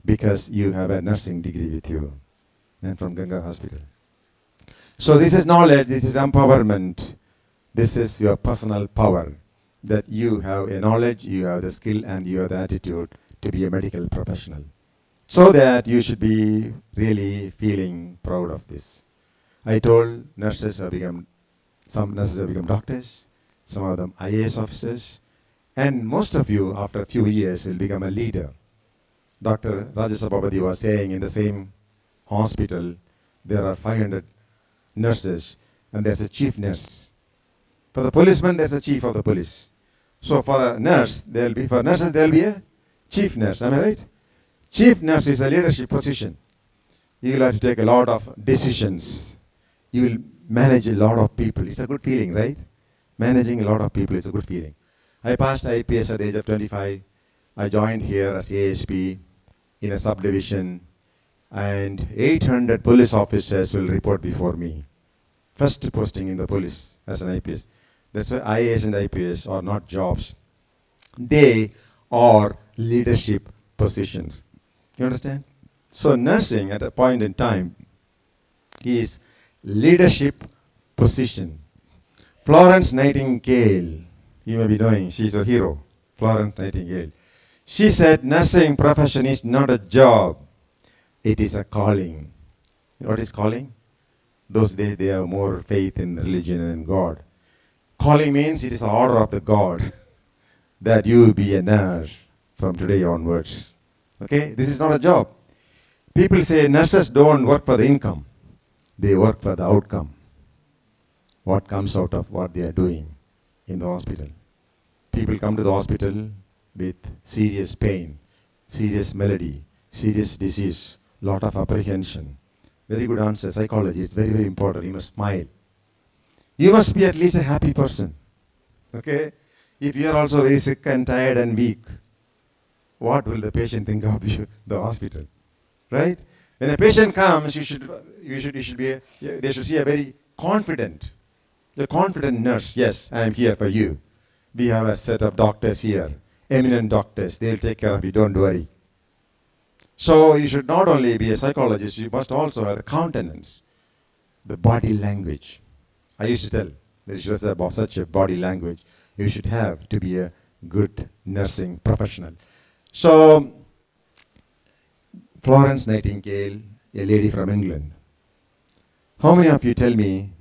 Because you have a nursing degree with you and from Ganga Hospital. So this is knowledge, this is empowerment. This is your personal power. That you have a knowledge, you have the skill, and you have the attitude to be a medical professional. So that you should be really feeling proud of this. I told nurses have become, some nurses have become doctors, some of them IAS officers, and most of you, after a few years, will become a leader. Dr. Rajasabhabadi was saying in the same hospital, there are 500 nurses, and there's a chief nurse. For the policeman, there's a chief of the police. So for a nurse, for nurses, there'll be a chief nurse. Am I right? Chief nurse is a leadership position. You will have to take a lot of decisions. You will manage a lot of people. It's a good feeling, right? Managing a lot of people is a good feeling. I passed IPS at the age of 25. I joined here as ASP in a subdivision, and 800 police officers will report before me. First posting in the police as an IPS. That's why IAS and IPS are not jobs. They are leadership positions. You understand? So nursing at a point in time is leadership position. Florence Nightingale, you may be knowing, she's a hero, Florence Nightingale. She said nursing profession is not a job, it is a calling. You know what is calling? Those days they have more faith in religion and God. Calling means it is the order of the God that you be a nurse from today onwards. Okay? This is not a job. People say nurses don't work for the income. They work for the outcome. What comes out of what they are doing in the hospital. People come to the hospital with serious pain, serious malady, serious disease, lot of apprehension. Very good answer. Psychology is very, very important. You must smile. You must be at least a happy person. Okay? If you are also very sick and tired and weak, what will the patient think of you, the hospital? Right? When a patient comes, they should see a very confident nurse. Yes, I am here for you. We have a set of doctors here, eminent doctors. They'll take care of you. Don't worry. So you should not only be a psychologist, you must also have the countenance, the body language. I used to tell that you should have such a body language you should have to be a good nursing professional. So Florence Nightingale, a lady from England. How many of you tell me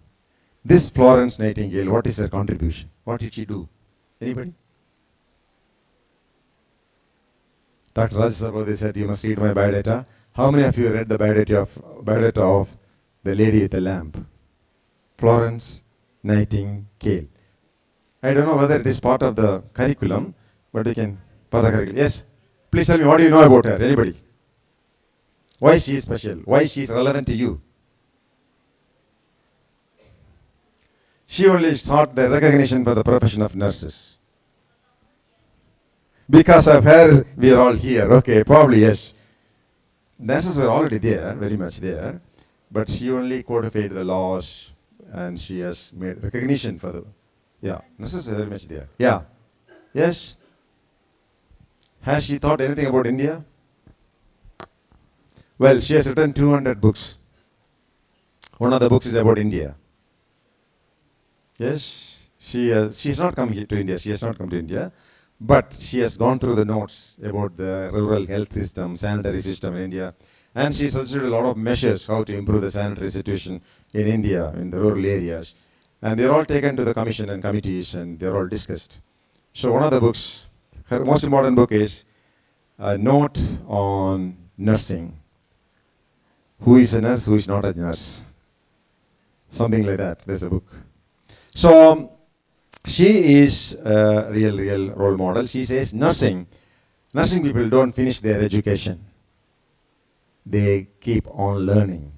this Florence Nightingale, what is her contribution? What did she do? Anybody? Dr. Rajasabha said, you must read my biodata. How many of you read the biodata of the lady with the lamp? Florence Nightingale. I don't know whether it is part of the curriculum, but we can, part of the curriculum. Yes? Please tell me, what do you know about her? Anybody? Why she is special? Why she is relevant to you? She only sought the recognition for the profession of nurses. Because of her, we are all here. Okay, probably yes. Nurses were already there, very much there, but she only codified the laws and she has made recognition for the, yeah, nurses were very much there. Yeah. Yes. Has she thought anything about India? Well, she has written 200 books. One of the books is about India. Yes, she's not come here to India. She has not come to India, but she has gone through the notes about the rural health system, sanitary system in India, and she suggested a lot of measures how to improve the sanitary situation in India, in the rural areas. And they're all taken to the commission and committees, and they're all discussed. So one of the books, her most important book is a note on nursing. Who is a nurse, who is not a nurse? Something like that. There's a book. So she is a real role model. She says nursing people don't finish their education. They keep on learning.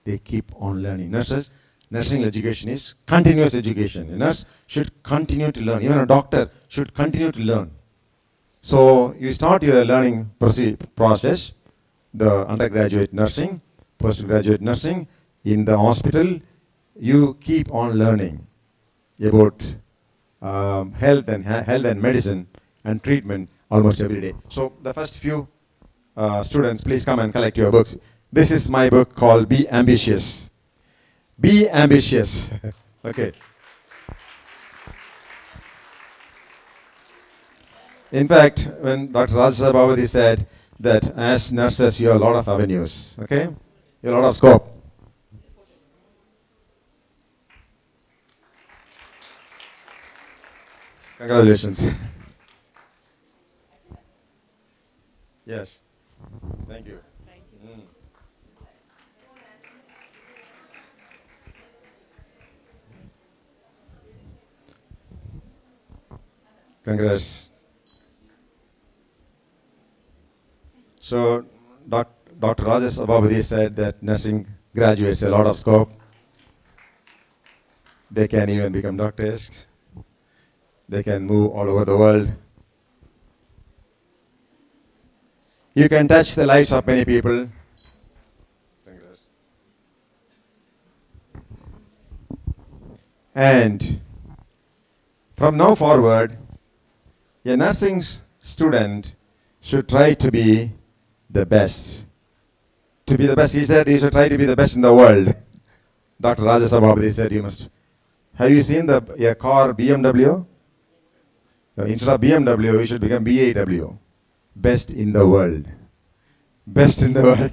They keep on learning. Nursing education is continuous education. A nurse should continue to learn. Even a doctor should continue to learn. So you start your learning process, the undergraduate nursing, postgraduate nursing, in the hospital, you keep on learning about health and medicine and treatment almost every day. So the first few students, please come and collect your books. This is my book called Be Ambitious. Be ambitious. Okay. In fact, when Dr. Rajasabha said that as nurses you have a lot of avenues, okay? You have a lot of scope. Congratulations. Yes. Thank you. Thank you. Congrats. So, Dr. Rajesh Ababadi said that nursing graduates a lot of scope. They can even become doctors. They can move all over the world. You can touch the lives of many people. And from now forward, a nursing student should try to be the best. To be the best, he said he should try to be the best in the world. Dr. Rajasabha said you must. Have you seen a car BMW? Instead of BMW, you should become BAW. Best in the world. Best in the world.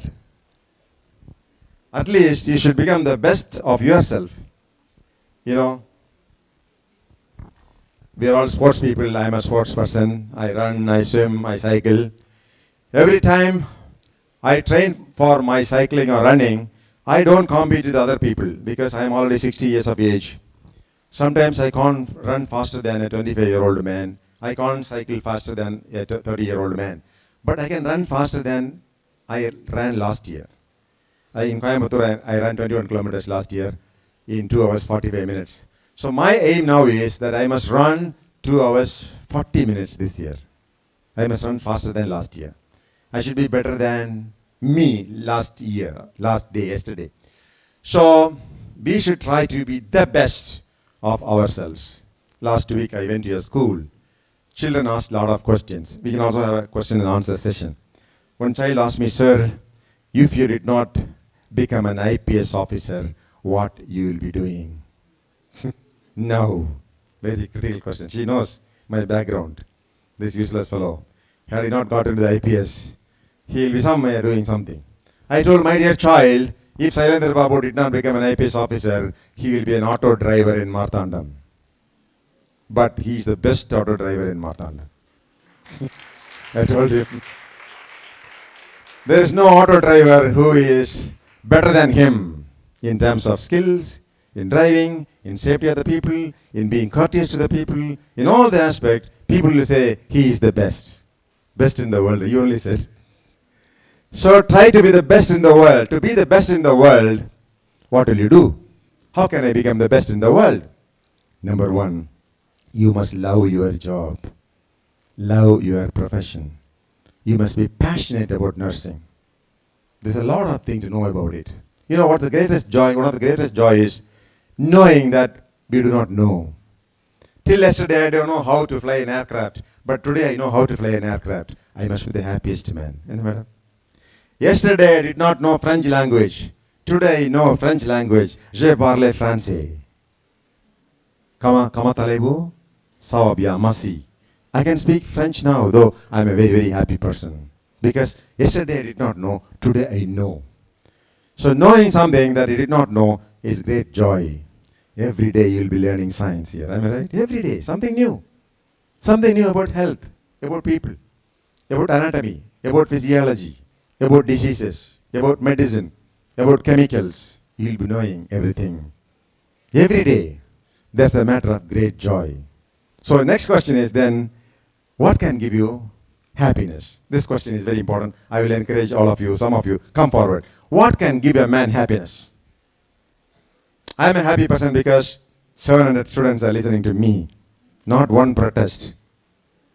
At least you should become the best of yourself. You know, we are all sports people. I am a sports person. I run, I swim, I cycle. Every time I train for my cycling or running, I don't compete with other people because I am already 60 years of age. Sometimes I can't run faster than a 25-year-old man. I can't cycle faster than a 30-year-old man. But I can run faster than I ran last year. In Coimbatore, I ran 21 kilometers last year in 2 hours 45 minutes. So my aim now is that I must run 2 hours 40 minutes this year. I must run faster than last year. I should be better than me last day, yesterday. So we should try to be the best of ourselves. Last week I went to a school. Children asked a lot of questions. We can also have a question and answer session. One child asked me, sir, if you did not become an IPS officer, what you will be doing? No. Very critical question. She knows my background, this useless fellow. Had he not got into the IPS, he will be somewhere doing something. I told my dear child, if Sailendra Babu did not become an IPS officer, he will be an auto driver in Marthandam. But he is the best auto driver in Marthandam. I told him. There is no auto driver who is better than him in terms of skills, in driving, in safety of the people, in being courteous to the people, in all the aspects. People will say he is the best. Best in the world, you only said. So try to be the best in the world. To be the best in the world, what will you do? How can I become the best in the world? Number one, you must love your job. Love your profession. You must be passionate about nursing. There's a lot of things to know about it. You know what the greatest joy, one of the greatest joy is knowing that we do not know. Till yesterday I don't know how to fly an aircraft, but today I know how to fly an aircraft. I must be the happiest man. You know, madam? Yesterday I did not know French language. Today I know French language. Je parle français. Comment allez-vous? Ça va bien, merci. I can speak French now, though I'm a very, very happy person. Because yesterday I did not know, today I know. So knowing something that I did not know is great joy. Every day you'll be learning science here, am I right? Every day, something new. Something new about health, about people, about anatomy, about physiology, about diseases, about medicine, about chemicals. You'll be knowing everything. Every day, that's a matter of great joy. So the next question is then, what can give you happiness? This question is very important. I will encourage all of you, some of you, come forward. What can give a man happiness? I am a happy person because 700 students are listening to me. Not one protest.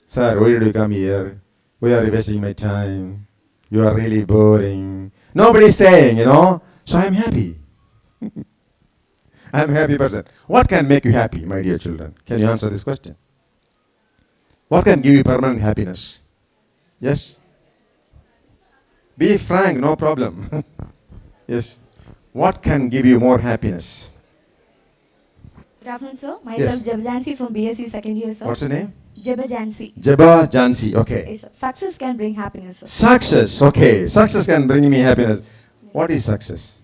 Sir, why did you come here? Why are you wasting my time? You are really boring. Nobody's saying, you know. So I am happy. I am a happy person. What can make you happy, my dear children? Can you answer this question? What can give you permanent happiness? Yes? Be frank, no problem. Yes. What can give you more happiness? Good afternoon, sir. Myself, Yes. Jeba Jansi from BSc second year, sir. What's the name? Jeba Jansi. Jeba Jansi, okay. Yes, sir. Success can bring happiness, sir. Success, okay. Success can bring me happiness. What is success?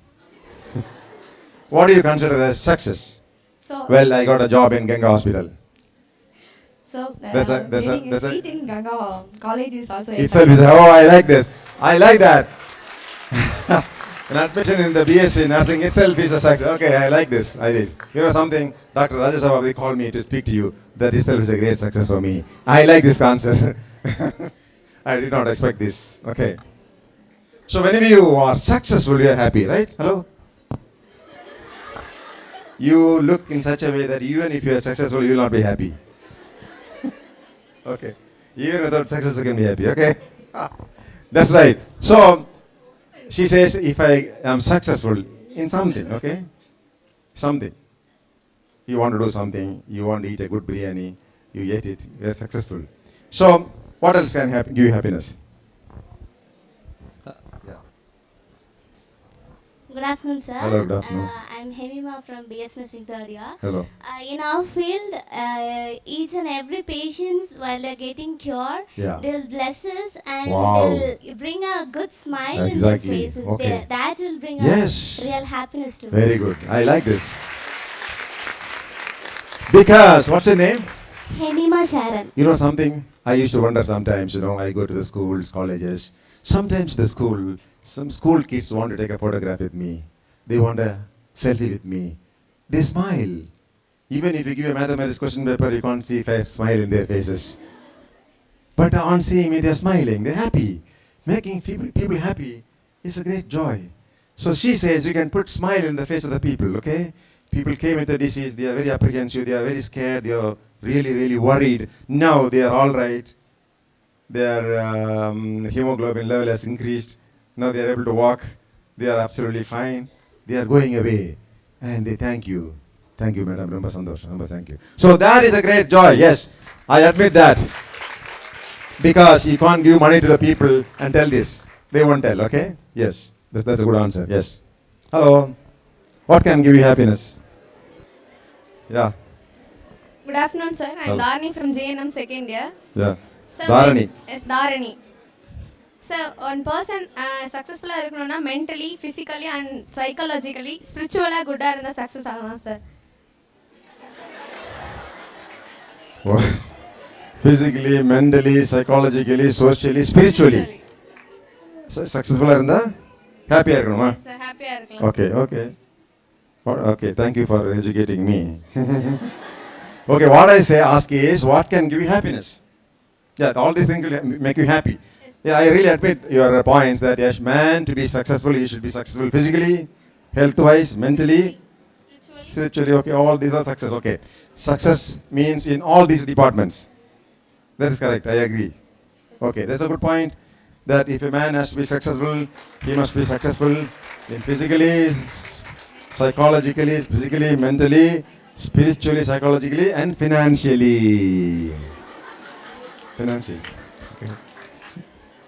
What do you consider as success? So, Well, I got a job in Ganga Hospital. so there's getting a a seat in Ganga College is also a Itself is, oh, I like this. I like that. An admission in the BSc nursing itself is a success. Okay, I like this. You know something, Dr. Rajesh Abadi called me to speak to you. That itself is a great success for me. I like this answer. I did not expect this. Okay. So whenever you are successful, you are happy, right? Hello? You look in such a way that even if you are successful, you will not be happy. Okay. Even without success, you can be happy. Okay. That's right. So she says, if I am successful in something, okay? Something. You want to do something, you want to eat a good biryani, you ate it, you are successful. So, what else can give you happiness? Good afternoon, sir. Hello, good afternoon. I'm Hemima from BS Nursing third year. Hello. In our field, each and every patient, while they're getting cured, Yeah. they'll bless us and Wow. they'll bring a good smile in Exactly. their faces. Okay. That will bring Yes. a real happiness to us. Very good. I like this. Because, what's your name? Hemima Sharon. You know something? I used to wonder sometimes, you know, I go to the schools, colleges. Sometimes some school kids want to take a photograph with me. They want a selfie with me. They smile. Even if you give a mathematics question paper, you can't see if I smile in their faces. But on seeing me, they're smiling, they're happy. Making people happy is a great joy. So she says you can put smile in the face of the people, okay? People came with a disease, they are very apprehensive, they are very scared, they are really, really worried. Now they are all right. Their hemoglobin level has increased. Now they are able to walk. They are absolutely fine. They are going away. And they thank you. Thank you, madam. Romba sandosh. Romba thank you. So that is a great joy. Yes, I admit that. Because you can't give money to the people and tell this. They won't tell, okay? Yes. That's a good answer. Yes. Hello. What can give you happiness? Yeah. Good afternoon, sir. I'm Hello. Dharani from JNM second year. Yeah. Sir, Dharani. Yes, Dharani. Sir, one person successful mentally, physically and psychologically, spiritually good in the success, sir. Physically, mentally, psychologically, socially, spiritually. Successful irundha happy irukuma. Yes, sir. Happy irukkalam. Okay. Okay, thank you for educating me. Okay, what I ask is, what can give you happiness? Yeah, all these things will make you happy. Yes. Yeah, I really admit your points that yes, man to be successful, he should be successful physically, health-wise, mentally, spiritually. Okay, all these are success. Okay, success means in all these departments. That is correct. I agree. Okay, that's a good point. That if a man has to be successful, he must be successful in physically, psychologically, physically, mentally, spiritually, psychologically, and financially. Financially. Okay.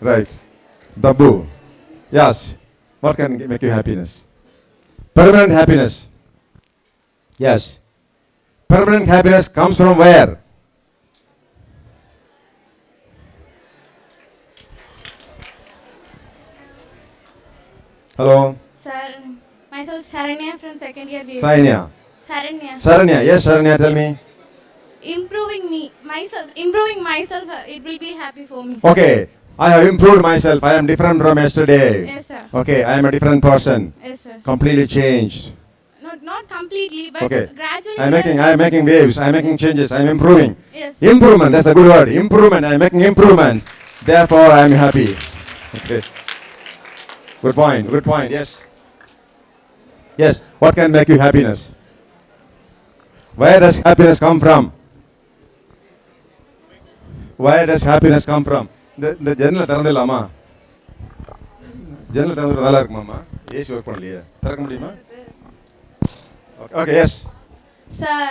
Right. Dabu. Yes. What can make you happiness? Permanent happiness. Yes. Permanent happiness comes from where? Hello. Sir, myself Sharanya from second year. Sainya. Sharanya. Sharanya. Yes, Sharanya, tell me. Improving myself, it will be happy for me. Okay. I have improved myself. I am different from yesterday. Yes, sir. Okay, I am a different person. Yes, sir. Completely changed. Not completely, but Okay. gradually. I am making waves. I am making changes. I am improving. Yes. Improvement, that's a good word. Improvement. I am making improvements. Therefore, I am happy. Okay. Good point. Yes. Yes. What can make you happiness? Where does happiness come from? Where does happiness come from? The ஜன்னலை திறந்துடலாமா? ஜன்னலை திறந்து நல்லா இருக்குமாமா? AC work பண்ணலையே. திறக்க முடியுமா? Okay, yes. Sir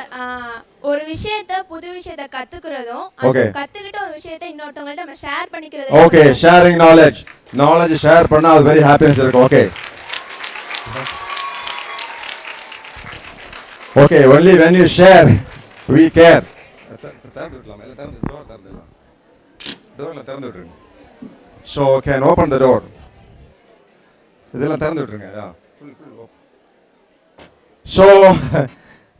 ஒரு விஷயத்தை புது விஷயத்தை கத்துக்கிறதும் Okay. கத்துக்கிட்ட ஒரு விஷயத்தை இன்னொருத்தவங்கள்ட்ட நம்ம ஷேர் பண்ணிக்கிறது. Okay, sharing knowledge. Knowledge share பண்ணா அது very happiness இருக்கும். Okay. Okay, only when you share, we care. So can open the door. இதெல்லாம் திறந்து விட்டுருங்க. Yeah. So,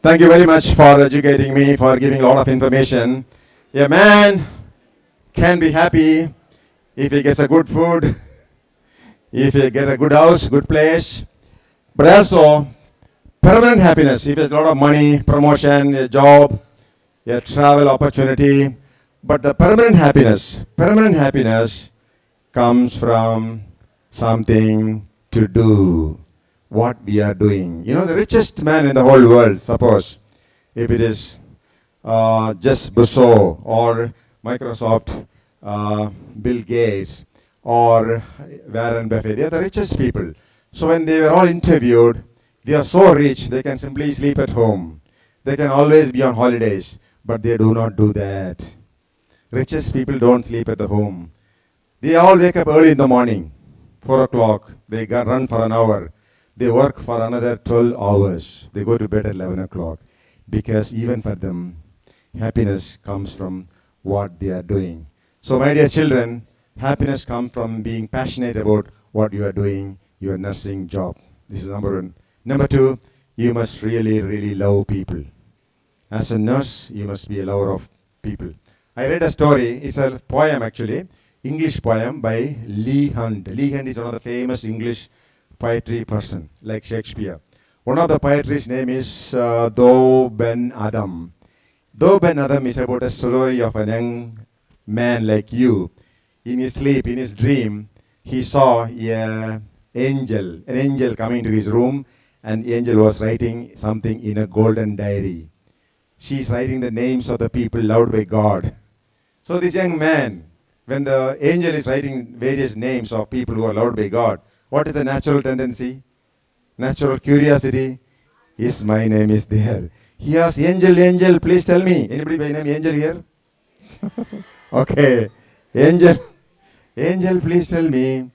thank you very much for educating me, for giving a lot of information. A man can be happy if he gets a good food, if he gets a good house, good place, but also permanent happiness if he has a lot of money, promotion, a job, a travel opportunity. But the permanent happiness comes from something to do. What we are doing. You know, the richest man in the whole world, suppose, if it is Jeff Bezos or Microsoft, Bill Gates or Warren Buffett, they are the richest people. So when they were all interviewed, they are so rich, they can simply sleep at home. They can always be on holidays, but they do not do that. Richest people don't sleep at the home. They all wake up early in the morning, 4 o'clock, they run for an hour. They work for another 12 hours. They go to bed at 11 o'clock. Because even for them, happiness comes from what they are doing. So my dear children, happiness comes from being passionate about what you are doing, your nursing job. This is number one. Number two, you must really, really love people. As a nurse, you must be a lover of people. I read a story, it's a poem actually, English poem by Leigh Hunt. Leigh Hunt is one of the famous English poetry person, like Shakespeare. One of the poetry's name is Doe Ben Adam. Doe Ben Adam is about a story of a young man like you. In his sleep, in his dream, he saw an angel coming to his room, and the angel was writing something in a golden diary. She's writing the names of the people loved by God. So this young man, when the angel is writing various names of people who are loved by God, what is the natural tendency? Natural curiosity? Is my name is there. He asks, angel, please tell me. Anybody by name Angel here? Okay. Angel, please tell me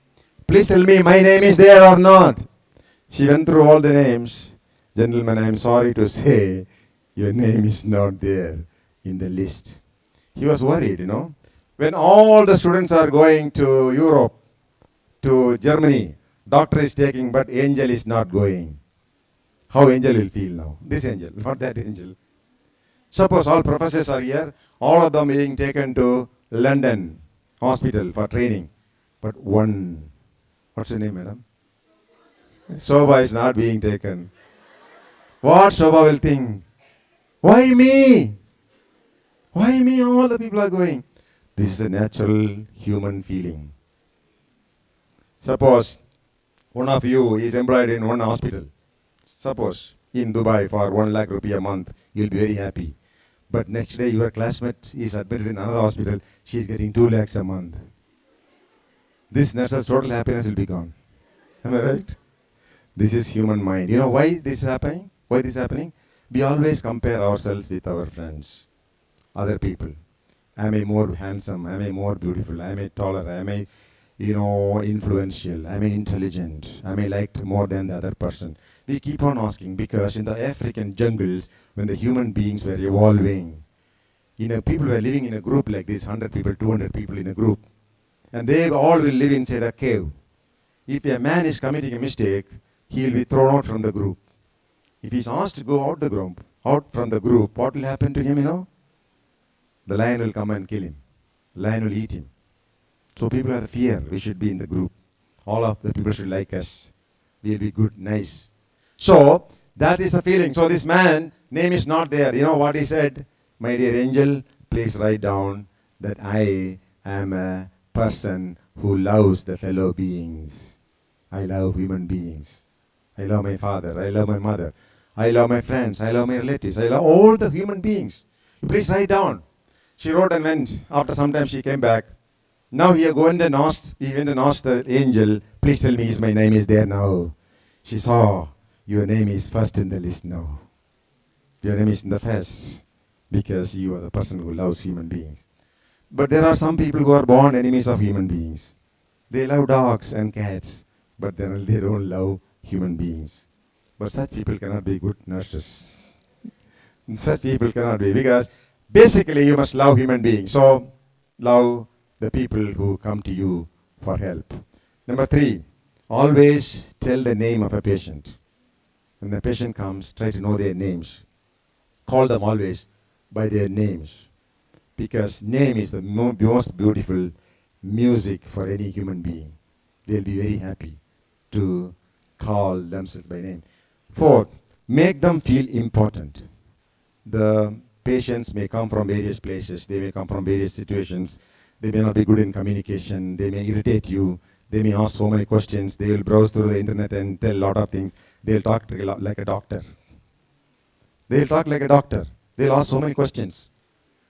Please tell me my name is there or not. She went through all the names. Gentlemen, I am sorry to say, your name is not there in the list. He was worried, When all the students are going to Europe, to Germany, doctor is taking, but angel is not going. How angel will feel now? This angel, not that angel. Suppose all professors are here, all of them being taken to London hospital for training. But one, what's your name, madam? Shobha is not being taken. What Shobha will think? Why me? Why me? All the people are going. This is a natural human feeling. Suppose one of you is employed in one hospital. Suppose in Dubai for 1 lakh rupee a month, you'll be very happy. But next day your classmate is admitted in another hospital, she is getting 2 lakhs a month. This nurse's total happiness will be gone. Am I right? This is human mind. You know why this is happening? Why this is happening? We always compare ourselves with our friends, other people. Am I more handsome? Am I more beautiful? Am I taller? Am I, influential? Am I intelligent? Am I liked more than the other person? We keep on asking because in the African jungles, when the human beings were evolving, people were living in a group like this, 100 people, 200 people in a group, and they all will live inside a cave. If a man is committing a mistake, he will be thrown out from the group. If he is asked to go out from the group, what will happen to him, The lion will come and kill him. The lion will eat him. So people have fear. We should be in the group. All of the people should like us. We will be good, nice. So that is the feeling. So this man, name is not there. You know what he said? My dear angel, please write down that I am a person who loves the fellow beings. I love human beings. I love my father. I love my mother. I love my friends. I love my relatives. I love all the human beings. Please write down. She wrote and went. After some time she came back. Now he went and asked the angel, please tell me my name is there now. She saw, your name is first in the list now. Your name is in the first because you are the person who loves human beings. But there are some people who are born enemies of human beings. They love dogs and cats, but they don't love human beings. But such people cannot be good nurses. Such people cannot be, because basically you must love human beings. So love the people who come to you for help. Number 3, always tell the name of a patient. When the patient comes, try to know their names. Call them always by their names, because name is the most beautiful music for any human being. They'll be very happy to call themselves by name. 4, make them feel important. The patients may come from various places. They may come from various situations. They may not be good in communication. They may irritate you. They may ask so many questions. They will browse through the internet and tell a lot of things. They'll talk like a doctor. They'll talk like a doctor. They'll ask so many questions.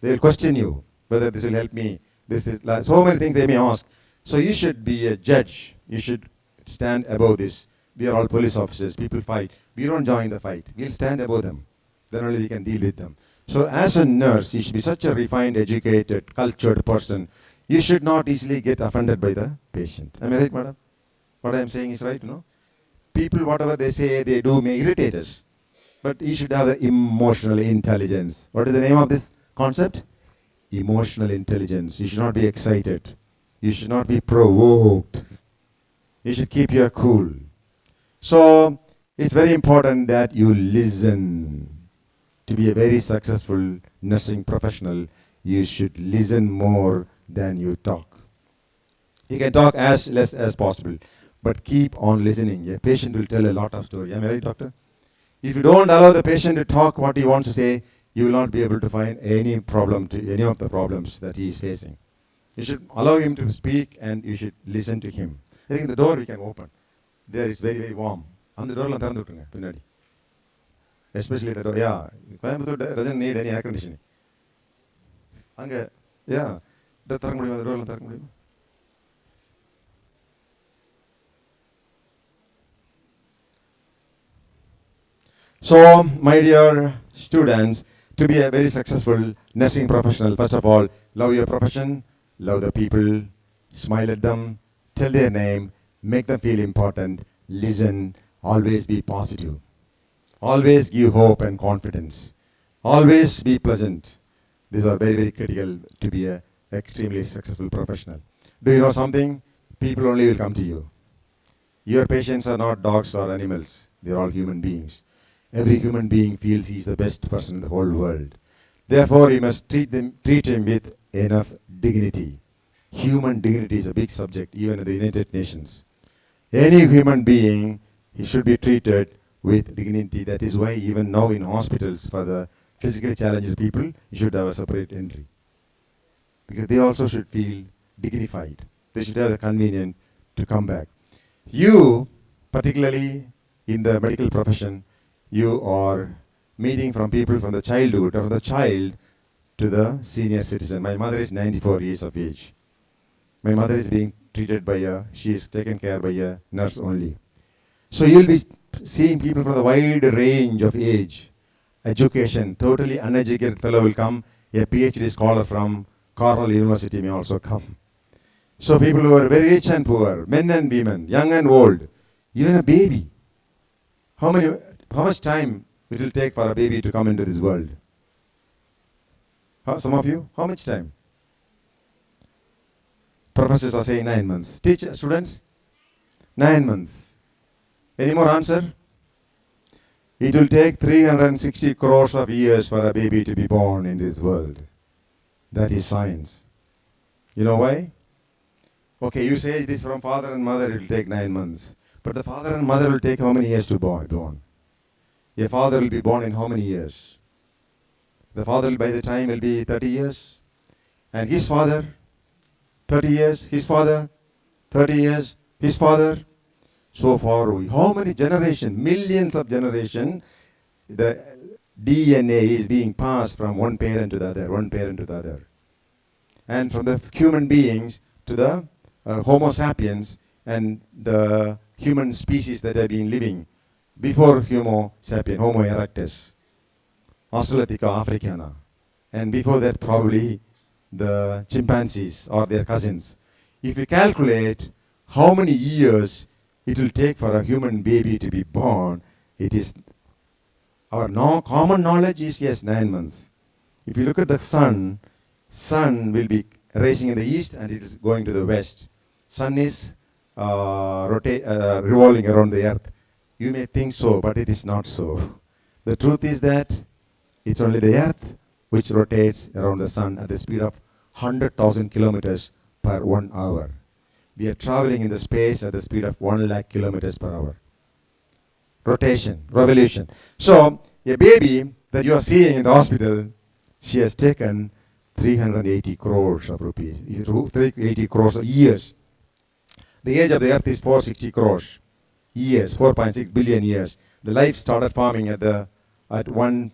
They'll question you whether this will help me. This is like so many things they may ask. So you should be a judge. You should stand above this. We are all police officers. People fight. We don't join the fight. We'll stand above them. Then only we can deal with them. So as a nurse, you should be such a refined, educated, cultured person. You should not easily get offended by the patient. Am I right, madam? What I am saying is right, People, whatever they say, they do may irritate us. But you should have the emotional intelligence. What is the name of this concept? Emotional intelligence. You should not be excited. You should not be provoked. You should keep your cool. So it's very important that you listen. To be a very successful nursing professional, you should listen more than you talk. You can talk as less as possible, but keep on listening. A patient will tell a lot of stories. Am I right, doctor? If you don't allow the patient to talk what he wants to say, you will not be able to find any problem to any of the problems that he is facing. You should allow him to speak and you should listen to him. I think the door we can open. There is very, very warm. And the door la thirandu vittunga pinnadi. Especially the door. Yeah, Coimbatore doesn't need any air conditioning. Anga, yeah. The door la thirandu mudiyuma. So, my dear students, to be a very successful nursing professional, first of all, love your profession, love the people, smile at them, tell their name, make them feel important, listen, always be positive. Always give hope and confidence. Always be pleasant. These are very, very critical to be an extremely successful professional. Do you know something? People only will come to you. Your patients are not dogs or animals. They are all human beings. Every human being feels he is the best person in the whole world. Therefore, you must treat him with enough dignity. Human dignity is a big subject, even in the United Nations. Any human being, he should be treated with dignity. That is why even now in hospitals for the physically challenged people, you should have a separate entry. Because they also should feel dignified. They should have the convenience to come back. You, particularly in the medical profession, you are meeting from people from the childhood, or from the child to the senior citizen. My mother is 94 years of age. My mother is being treated by she is taken care by a nurse only. So you'll be seeing people from the wide range of age, education. Totally uneducated fellow will come. A PhD scholar from Cornell University may also come. So people who are very rich and poor, men and women, young and old, even a baby. How much time it will take for a baby to come into this world? Some of you, how much time? Professors are saying 9 months. Students? 9 months. Any more answer? It will take 360 crores of years for a baby to be born in this world. That is science. You know why? Okay, you say it is from father and mother, it will take 9 months. But the father and mother will take how many years to born? A father will be born in how many years? The father by the time will be 30 years. And his father, 30 years. His father, 30 years. His father. So far, how many generations, millions of generations, the DNA is being passed from one parent to the other, one parent to the other. And from the human beings to the Homo sapiens and the human species that have been living before Homo sapien, Homo erectus, Australopithecus africana, and before that probably the chimpanzees or their cousins. If you calculate how many years it will take for a human baby to be born, it is our common knowledge is yes, 9 months. If you look at the sun will be rising in the east and it is going to the west. Sun is revolving around the earth. You may think so, but it is not so. The truth is that it's only the earth which rotates around the sun at the speed of 100,000 kilometers per 1 hour. We are traveling in the space at the speed of 1 lakh kilometers per hour. Rotation, revolution. So, a baby that you are seeing in the hospital, she has taken 380 crores of rupees, 380 crores of years. The age of the earth is 460 crores years, 4.6 billion years. The life started forming at 1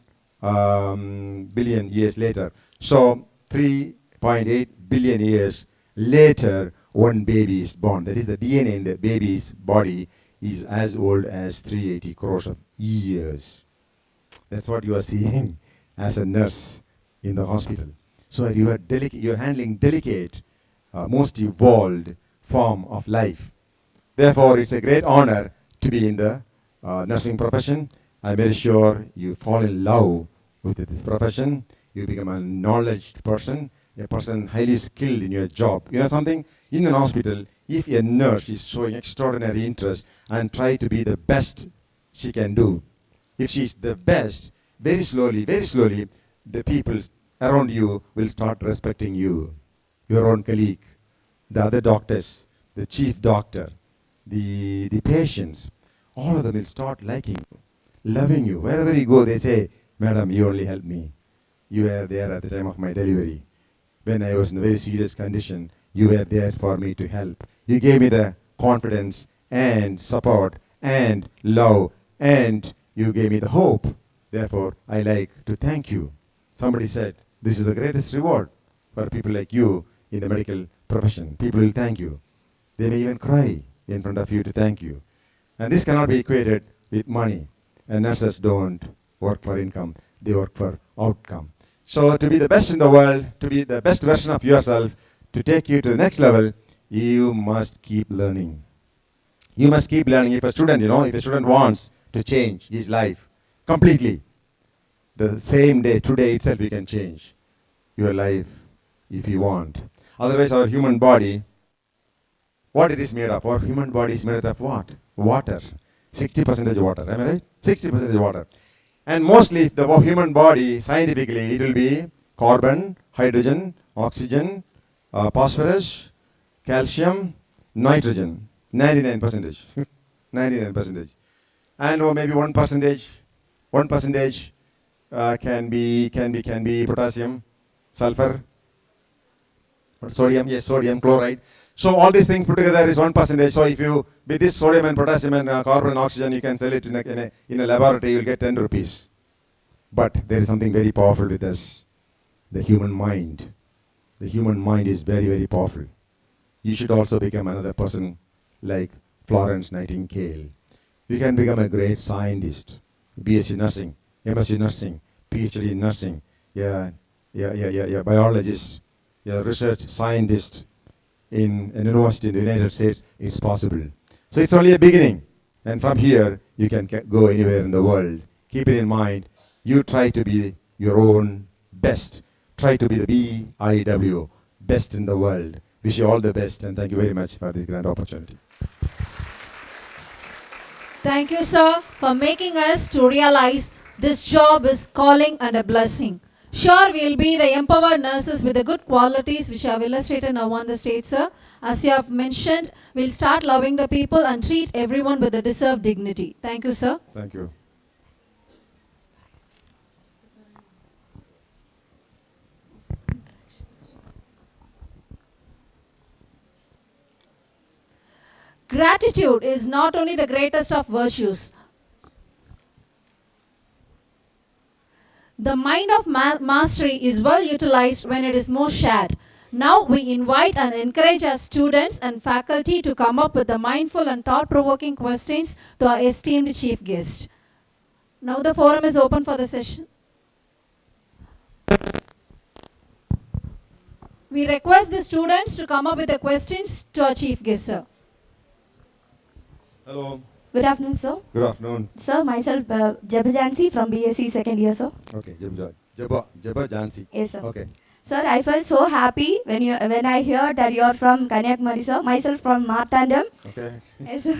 billion years later. So 3.8 billion years later, one baby is born. That is, the DNA in the baby's body is as old as 380 crores of years. That's what you are seeing as a nurse in the hospital. So you are handling delicate, most evolved form of life. Therefore, it's a great honor to be in the nursing profession. I'm very sure you fall in love with this profession. You become a knowledge person, a person highly skilled in your job. You know something? In an hospital, if a nurse is showing extraordinary interest and try to be the best she can do, if she's the best, very slowly, the people around you will start respecting you, your own colleague, the other doctors, the chief doctor, the patients. All of them will start liking you, loving you. Wherever you go, they say, "Madam, you only helped me. You were there at the time of my delivery. When I was in a very serious condition, you were there for me to help. You gave me the confidence and support and love, and you gave me the hope. Therefore, I like to thank you." Somebody said, this is the greatest reward for people like you in the medical profession. People will thank you. They may even cry in front of you to thank you. And this cannot be equated with money. And nurses don't work for income. They work for outcome. So to be the best in the world, to be the best version of yourself, to take you to the next level, you must keep learning. You must keep learning. If a student wants to change his life completely, the same day, today itself, you can change your life if you want. Otherwise, our human body, what it is made of? Our human body is made of what? Water. 60% water. Am I right? 60% water. And mostly, the human body, scientifically, it will be carbon, hydrogen, oxygen, phosphorus, calcium, nitrogen. 99%. 99%. And maybe 1% can be potassium, sulfur, sodium, yes, sodium, chloride. So all these things put together is 1%. So if you, with this sodium and potassium and carbon and oxygen, you can sell it in a laboratory, you'll get 10 rupees. But there is something very powerful with us, the human mind. The human mind is very, very powerful. You should also become another person like Florence Nightingale. You can become a great scientist, BSc nursing, MSc nursing, PhD in nursing, biologist, research scientist in an university in the United States. It's possible. So it's only a beginning. And from here, you can go anywhere in the world. Keep it in mind. You try to be your own best. Try to be the BIW, best in the world. Wish you all the best, and thank you very much for this grand opportunity. Thank you, sir, for making us to realize this job is calling and a blessing. Sure, we'll be the empowered nurses with the good qualities which I have illustrated now on the stage, sir. As you have mentioned, we'll start loving the people and treat everyone with the deserved dignity. Thank you, sir. Thank you. Gratitude is not only the greatest of virtues. The mind of mastery is well utilized when it is most shared. Now we invite and encourage our students and faculty to come up with the mindful and thought-provoking questions to our esteemed chief guest. Now the forum is open for the session. We request the students to come up with the questions to our chief guest, sir. Hello. Good afternoon, sir. Good afternoon. Sir, myself, Jabba Jansi from BSc second year, sir. Okay, Jabba Jansi. Yes, sir. Okay. Sir, I felt so happy when I heard that you are from Kanyakumari, sir. Myself from Martandam. Okay. Yes, sir.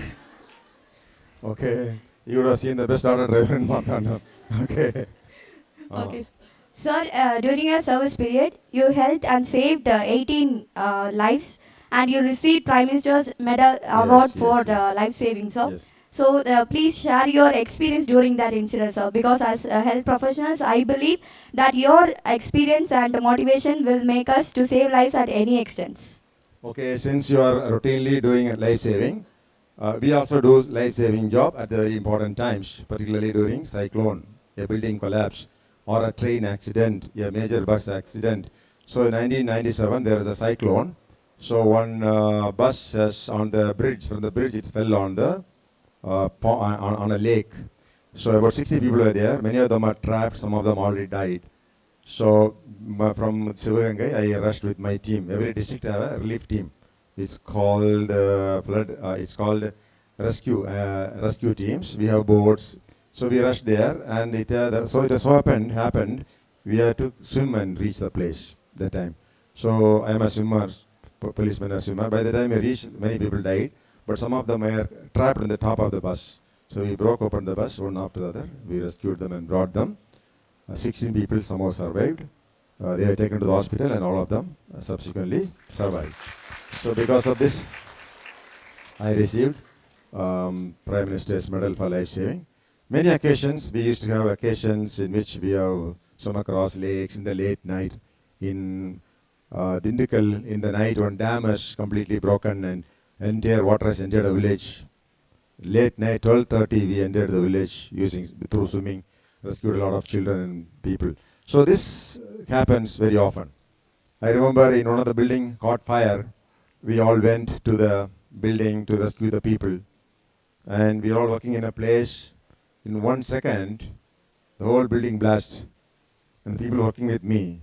Okay. You would have seen the best auto driver in Martandam. Okay. Okay. Sir, during your service period, you helped and saved 18 lives, and you received Prime Minister's Medal Award for life saving, sir. Yes. So please share your experience during that incident, sir. Because as health professionals, I believe that your experience and motivation will make us to save lives at any extent. Okay, since you are routinely doing life saving, we also do life saving job at the very important times, particularly during cyclone, a building collapse, or a train accident, a major bus accident. So in 1997, there was a cyclone. So one bus on the bridge, from the bridge it fell on the on a lake. So about 60 people were there. Many of them are trapped. Some of them already died. So from Sivagangai, I rushed with my team. Every district have a relief team. It's called flood. It's called rescue teams. We have boats. So we rushed there, and it happened. We had to swim and reach the place that time. So I am a swimmer. Policeman and swimmer. By the time we reached, many people died, but some of them were trapped in the top of the bus. So we broke open the bus one after the other. We rescued them and brought them. 16 people somehow survived. They were taken to the hospital, and all of them subsequently survived. So because of this, I received Prime Minister's Medal for Life Saving. Many occasions, we used to have occasions in which we have swum across lakes in the late night. In Dindikal, in the night, one dam is completely broken and entire water has entered the village. Late night, 12:30, we entered the village through swimming, rescued a lot of children and people. So this happens very often. I remember in one of the building caught fire, we all went to the building to rescue the people. And we were all working in a place. In 1 second, the whole building blast. And the people working with me,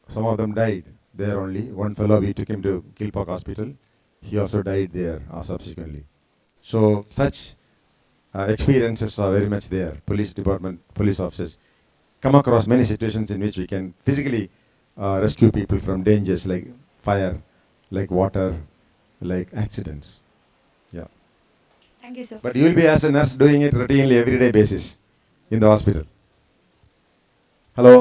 some of them died there only. One fellow, we took him to Kilpauk Hospital. He also died there subsequently. So such experiences are very much there. Police department, police officers come across many situations in which we can physically rescue people from dangers like fire, like water, like accidents. Yeah. Thank you, sir. But you will be as a nurse doing it routinely everyday basis in the hospital. Hello.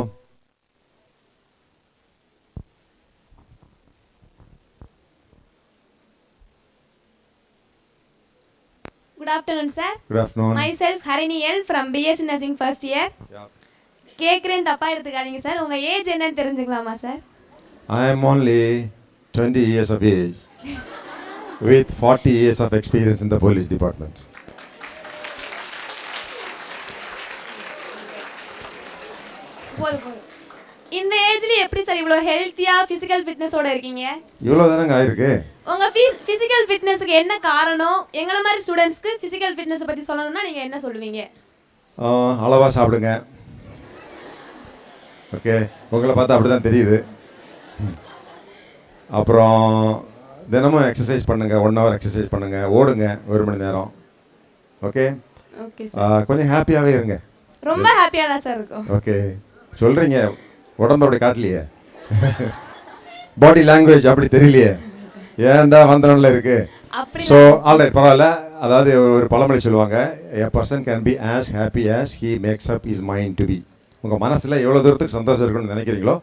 Good afternoon, sir. Good afternoon. Myself Harini L from BSc Nursing first year. Yeah. கேக்குறேன் தப்பா எடுத்துக்காதீங்க sir. உங்க age என்னன்னு தெரிஞ்சுக்கலாமா sir? I am only 20 years of age with 40 years of experience in the police department. போதும். இந்த ஏஜ்ல எப்படி சார் இவ்வளவு ஹெல்த்தியா பிசிக்கல் ஃபிட்னஸோட இருக்கீங்க? இவ்வளவு தானங்க ஆயிருக்கு. உங்க பிசிக்கல் ஃபிட்னஸ்க்கு என்ன காரணம்? எங்கள மாதிரி ஸ்டூடண்ட்ஸ்க்கு பிசிக்கல் ஃபிட்னஸ் பத்தி சொல்லணும்னா நீங்க என்ன சொல்லுவீங்க? அளவா சாப்பிடுங்க. ஓகே, உங்களை பார்த்தா அப்படிதான் தெரியுது. அப்புறம் தினமும் எக்ஸசைஸ் பண்ணுங்க, 1 hour எக்ஸசைஸ் பண்ணுங்க, ஓடுங்க 1 மணி நேரம். Okay, okay sir. கொஞ்சம் ஹாப்பியாவே இருங்க. ரொம்ப ஹாப்பியா தான் சார் இருக்கும். ஓகே, சொல்றீங்க, உடம்போட காட்டலையே, பாடி லாங்குவேஜ் அப்படி தெரியலையே, ஏன்டா வந்தவன்ல இருக்கு. ஸோ ஆல்ரைட், பரவாயில்ல. அதாவது ஒரு பழமொழி சொல்லுவாங்க, a person can be as happy as he makes up his mind to be. உங்கள் மனசில் எவ்வளோ தூரத்துக்கு சந்தோஷம் இருக்குன்னு நினைக்கிறீங்களோ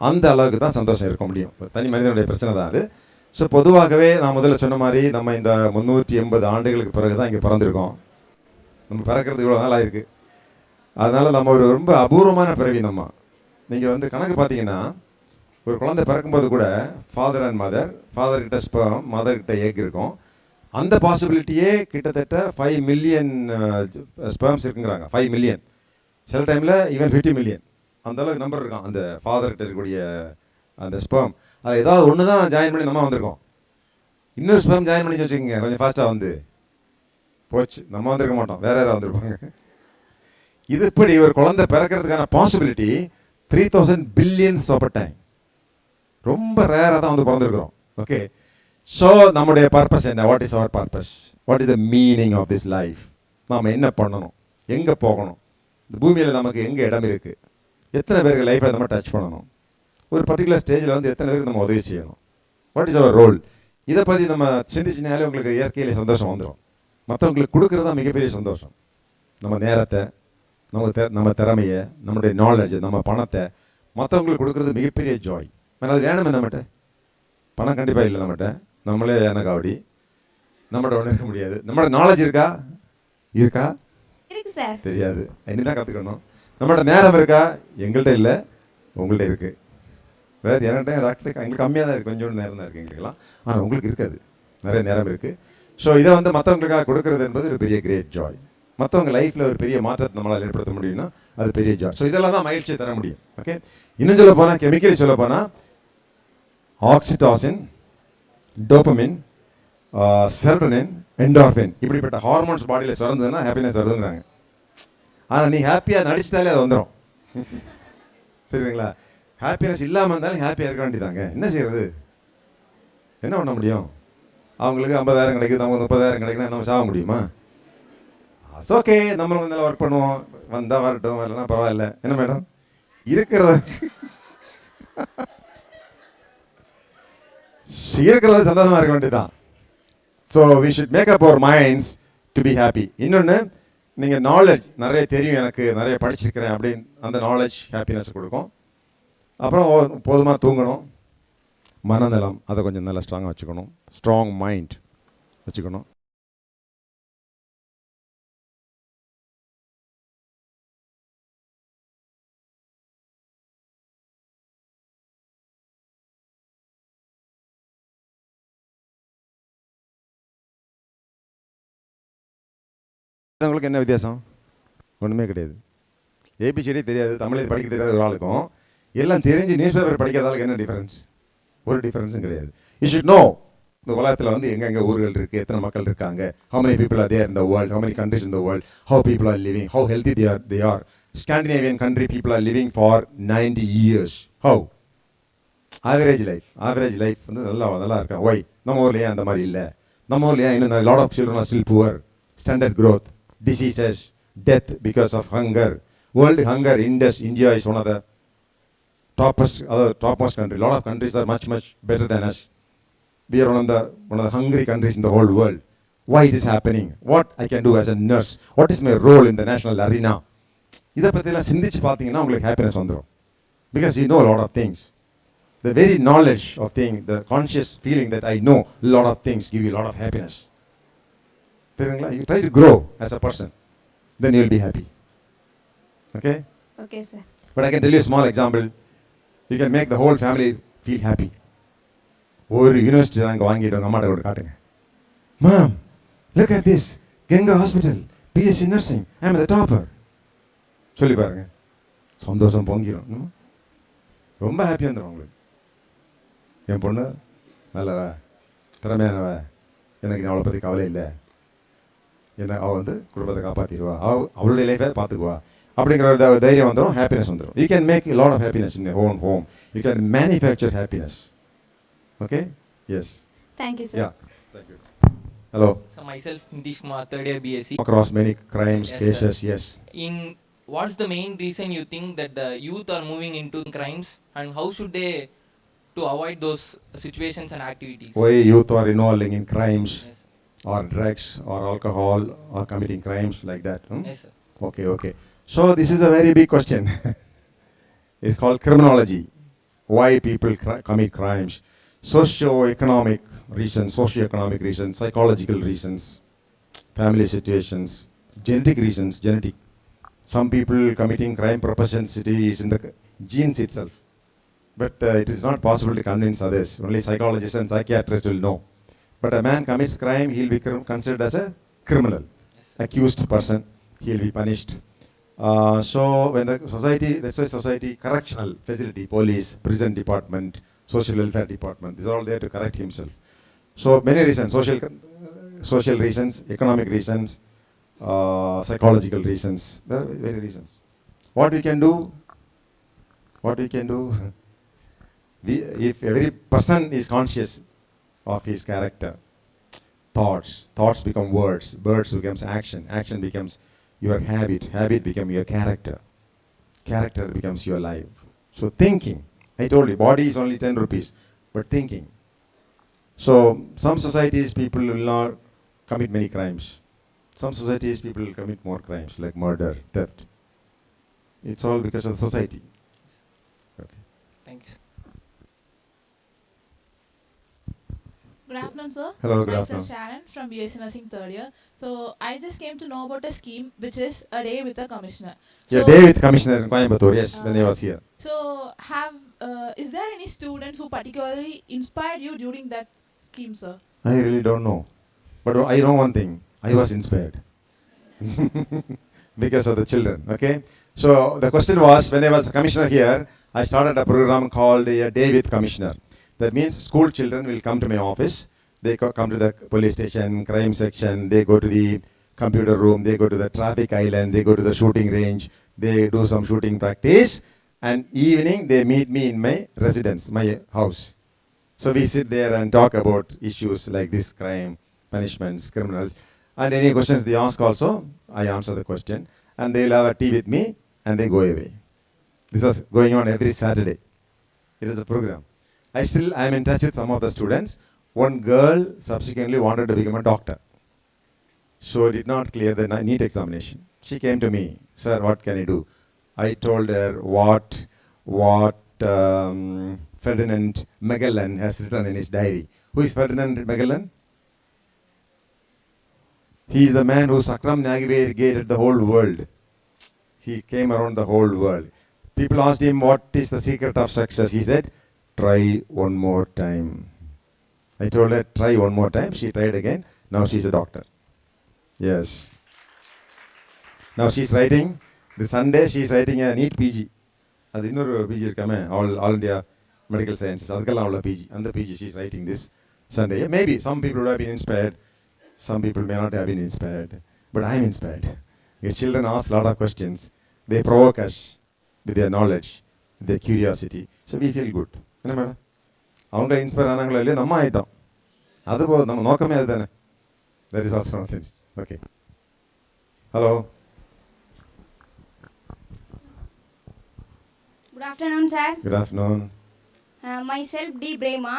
அந்த அளவுக்கு தான் சந்தோஷம் இருக்க முடியும். தனி மனிதனுடைய பிரச்சனை தான் அது. ஸோ பொதுவாகவே நான் முதல்ல சொன்ன மாதிரி நம்ம இந்த 380 ஆண்டுகளுக்கு பிறகு தான் இங்கே பிறந்திருக்கோம். நம்ம பிறக்கிறதுக்கு இவ்வளோ நாள் ஆயிருக்கு. அதனால் நம்ம ஒரு ரொம்ப அபூர்வமான பிறவி. நம்ம நீங்கள் வந்து கணக்கு பார்த்தீங்கன்னா ஒரு குழந்தை பிறக்கும்போது கூட ஃபாதர் அண்ட் மதர், ஃபாதர்கிட்ட ஸ்பெர்ம், மதர்கிட்ட எக் இருக்கும். அந்த பாசிபிலிட்டியே கிட்டத்தட்ட 5 மில்லியன் ஸ்பெர்ம்ஸ் இருக்குங்கிறாங்க. 5 மில்லியன், சில டைமில் ஈவன் 50 மில்லியன், அந்த அளவுக்கு நம்பர் இருக்கான் அந்த ஃபாதர்கிட்ட இருக்கக்கூடிய அந்த ஸ்பெர்ம். அதில் ஏதாவது ஒன்று தான் ஜாயின் பண்ணி நம்ம வந்திருக்கோம். இன்னொரு ஸ்பெர்ம் ஜாயின் பண்ணி வச்சுக்கோங்க, கொஞ்சம் ஃபாஸ்ட்டாக வந்து போச்சு, நம்ம வந்திருக்க மாட்டோம், வேற யாராவது வந்திருப்பாங்க. இது இப்படி ஒரு குழந்தை பிறக்கிறதுக்கான பாசிபிலிட்டி 3000 பில்லியன்ஸ் ஆஃப் டைம். ரொம்ப ரேராக தான் வந்து பிறந்திருக்கிறோம். ஓகே, ஸோ நம்முடைய பர்பஸ் என்ன? What is our purpose? What is the meaning of this life? நாம் என்ன பண்ணணும், எங்கே போகணும், இந்த பூமியில் நமக்கு எங்கே இடம் இருக்குது, எத்தனை பேருக்கு லைஃப்பை நம்ம டச் பண்ணணும், ஒரு பர்டிகுலர் ஸ்டேஜில் வந்து எத்தனை பேருக்கு நம்ம உதவி செய்யணும், வாட் இஸ் அவர் ரோல்? இதை பற்றி நம்ம சிந்திச்சினாலே உங்களுக்கு இயற்கையிலே சந்தோஷம் வந்துடும். மற்றவங்களுக்கு கொடுக்குறது தான் மிகப்பெரிய சந்தோஷம். நம்ம நேரத்தை, நம்ம திறமையை, நம்மளுடைய நாலேஜ், நம்ம பணத்தை மற்றவங்களுக்கு கொடுக்குறது மிகப்பெரிய ஜாய். ஆனால் அது வேணுமே நம்மகிட்ட. பணம் கண்டிப்பாக இல்லை நம்மகிட்ட, நம்மளே எனக்கு அப்படி நம்மகிட்ட ஒன்றும் இருக்க முடியாது. நம்மளோட நாலேஜ் இருக்கா? இருக்கு சார். தெரியாது, இனிதான் கற்றுக்கணும். நம்மளோட நேரம் இருக்கா? எங்கள்கிட்ட இல்லை, உங்கள்கிட்ட இருக்குது. வேறு என்கிட்ட எங்களுக்கு கம்மியாக தான் இருக்குது, கொஞ்சோண்டு நேரம் தான் இருக்குது எங்களுக்கெல்லாம். ஆனால் உங்களுக்கு இருக்காது, நிறைய நேரம் இருக்குது. ஸோ இதை வந்து மற்றவங்களுக்காக கொடுக்கறது என்பது ஒரு பெரிய கிரேட் ஜாய். மற்றவங்க லைஃப்பில் ஒரு பெரிய மாற்றத்தை நம்மளால் ஏற்படுத்த முடியும்னா அது பெரிய ஜாய். ஸோ இதெல்லாம் தான் மகிழ்ச்சியை தர முடியும். ஓகே, இன்னும் சொல்ல போனால், கெமிக்கலி சொல்ல போனால் ஆக்சிடாசின், டோபமின், செரோட்டோனின், என்டார்ஃபின், இப்படிப்பட்ட ஹார்மோன்ஸ் பாடியில் சுரந்ததுன்னா ஹாப்பினஸ் வருதுங்கிறாங்க. ஆனால் நீ ஹாப்பியாக நடிச்சிட்டாலே அது வந்துடும். தெரியுதுங்களா? ஹாப்பினஸ் இல்லாமல் இருந்தாலும் ஹாப்பியாக இருக்க வேண்டியதாங்க. என்ன செய்யறது? என்ன பண்ண முடியும்? அவங்களுக்கு 50,000 கிடைக்குது, நமக்கு 30,000 கிடைக்குன்னா நம்ம சாக முடியுமா? அட்ஸ் ஓகே, நம்மளும் நல்லா ஒர்க் பண்ணுவோம், வந்தால் வரட்டும், வரலன்னா பரவாயில்ல. என்ன மேடம் இருக்கிறத சந்தோஷமாக இருக்க வேண்டியதுதான். So we should make up our minds to be happy. இன்னொன்று, நீங்கள் நாலேஜ் நிறைய தெரியும், எனக்கு நிறைய படிச்சிருக்கிறேன் அப்படின்னு அந்த நாலேஜ் ஹாப்பினஸ் கொடுக்கும். அப்புறம் போதுமாக தூங்கணும். மனநலம் அதை கொஞ்சம் நல்லா ஸ்ட்ராங்காக வச்சுக்கணும். ஸ்ட்ராங் மைண்ட் வச்சுக்கணும். உங்களுக்கு என்ன வித்தியாசம்? ஒன்றுமே கிடையாது. ஏபிசிடி தெரியாது, தமிழை படிக்க தெரியாத ஒரு ஆளுக்கும் எல்லாம் தெரிஞ்சு நியூஸ் பேப்பர் படிக்காத ஆளுக்கு என்ன டிஃபரன்ஸ்? ஒரு டிஃபரன்ஸும் கிடையாது. யூ ஷுட் நோ இந்த உலகத்தில் வந்து எங்கெங்கே ஊர்கள் இருக்குது, எத்தனை மக்கள் இருக்காங்க, how many people are there in the world, how many countries in the world, how people are living, how healthy they are. Scandinavian country people are living for 90 years. How? Average life வந்து நல்லா இருக்கா? Y நம்ம ஊர்லேயே அந்த மாதிரி இல்லை, A lot of children are still poor, stunted growth, diseases, death because of hunger. World hunger index, India is one of the topmost country. A lot of countries are much, much better than us. We are one of the hungry countries in the whole world. Why it is happening? What I can do as a nurse? What is my role in the national arena? இதை பற்றிலாம் சிந்திச்சு பார்த்தீங்கன்னா உங்களுக்கு happiness வந்துடும். Because you know a lot of things. The very knowledge of things, the conscious feeling that I know a lot of things give you a lot of happiness. You try to grow as a person, then you will be happy. Okay? Okay, sir. But I can tell you a small example. You can make the whole family feel happy. ஒரு university நாங்கள் வாங்கிட்டு உங்கள் அம்மாட்ட கூட காட்டுங்க. Mom, look at this. Ganga Hospital, BSc Nursing. I'm the topper. சொல்லி பாருங்க. சந்தோஷம் பொங்கிடும். ரொம்ப ஹாப்பியாக வந்துடும் உங்களுக்கு. என் பொண்ணு நல்லவ, திறமையானவ, எனக்கு அவளை பற்றி கவலை இல்லை, என்ன அவள் வந்து குடும்பத்தை காப்பாற்றிடுவா, அவளுடைய லைஃபை பார்த்துக்குவா அப்படிங்கிற ஒரு தைரியம் வந்துடும், ஹாப்பினஸ் வந்துடும். You can make lot of happiness in your own home. You can manufacture happiness. Okay? Yes. Thank you, sir. Yeah. Thank you. Hello. So myself, Nitish Kumar, third year BSc. Across many crimes, Yes, cases, sir. yes. What's the main reason you think that the youth are moving into crimes, and how should they to avoid those situations and activities? Why youth are involving in crimes, Yes. or drugs, or alcohol, or committing crimes like that? Yes, sir. Okay. So this is a very big question. It's called criminology. Why people commit crimes? Socio-economic reasons, psychological reasons, family situations, genetic reasons, Some people committing crime propensity is in the genes itself. But it is not possible to convince others. Only psychologists and psychiatrists will know. But a man commits crime, he will be considered as a criminal, accused person. He will be punished. So when the society, that's why society, correctional facility, police, prison department, social welfare department, these are all there to correct himself. So many reasons, social reasons, economic reasons, psychological reasons, there are many reasons. What we can do? If every person is conscious of his character, thoughts become words becomes action becomes your habit becomes your character becomes your life. So thinking, I told you, body is only 10 rupees, but thinking. So some societies people will not commit many crimes. Some societies people will commit more crimes like murder, theft. It's all because of the society. Okay. Thank you. Good afternoon, sir. Hello, good Myself afternoon. Sharon from BSc Nursing third year. So I just came to know about a scheme which is a day with the commissioner. Yeah, day with commissioner in Coimbatore, yes, when I was here. So is there any students who particularly inspired you during that scheme, sir? I really don't know. But I know one thing, I was inspired. Because of the children, okay? So the question was, when I was a commissioner here, I started a program called a Day with Commissioner. That means school children will come to my office, they come to the police station, crime section, they go to the computer room, they go to the traffic island, they go to the shooting range, they do some shooting practice, and evening they meet me in my residence, my house. So we sit there and talk about issues like this, crime, punishments, criminals, and any questions they ask also, I answer the question, and they will have a tea with me, and they go away. This was going on every Saturday. It is a program. I am in touch with some of the students. One girl subsequently wanted to become a doctor. So did not clear the NEET examination. She came to me, sir, what can I do? I told her what Ferdinand Magellan has written in his diary. Who is Ferdinand Magellan? He is the man who circumnavigated the whole world. He came around the whole world. People asked him, what is the secret of success? He said, try one more time. I told her, try one more time. She tried again. Now she is a doctor. Yes. Now she is writing, this Sunday she is writing a NEET PG. அது இன்னொரு PG இருக்காமே, all India Medical Sciences, அதுக்கெல்லாம் உள்ள PG. அந்த PG she is writing this Sunday. Maybe some people would have been inspired. Some people may not have been inspired. But I am inspired. Because children ask a lot of questions. They provoke us with their knowledge, with their curiosity. So we feel good. என்ன madam அவங்க inspire ஆனாங்களோ இல்லையோ நம்ம ஆகிட்டோம். അതുപോലെ നമ്മൾ നോക്കമേ അത് തന്നെ. That is also one of the things. Okay. Hello. Good afternoon, sir. Good afternoon. Myself, D. Brema.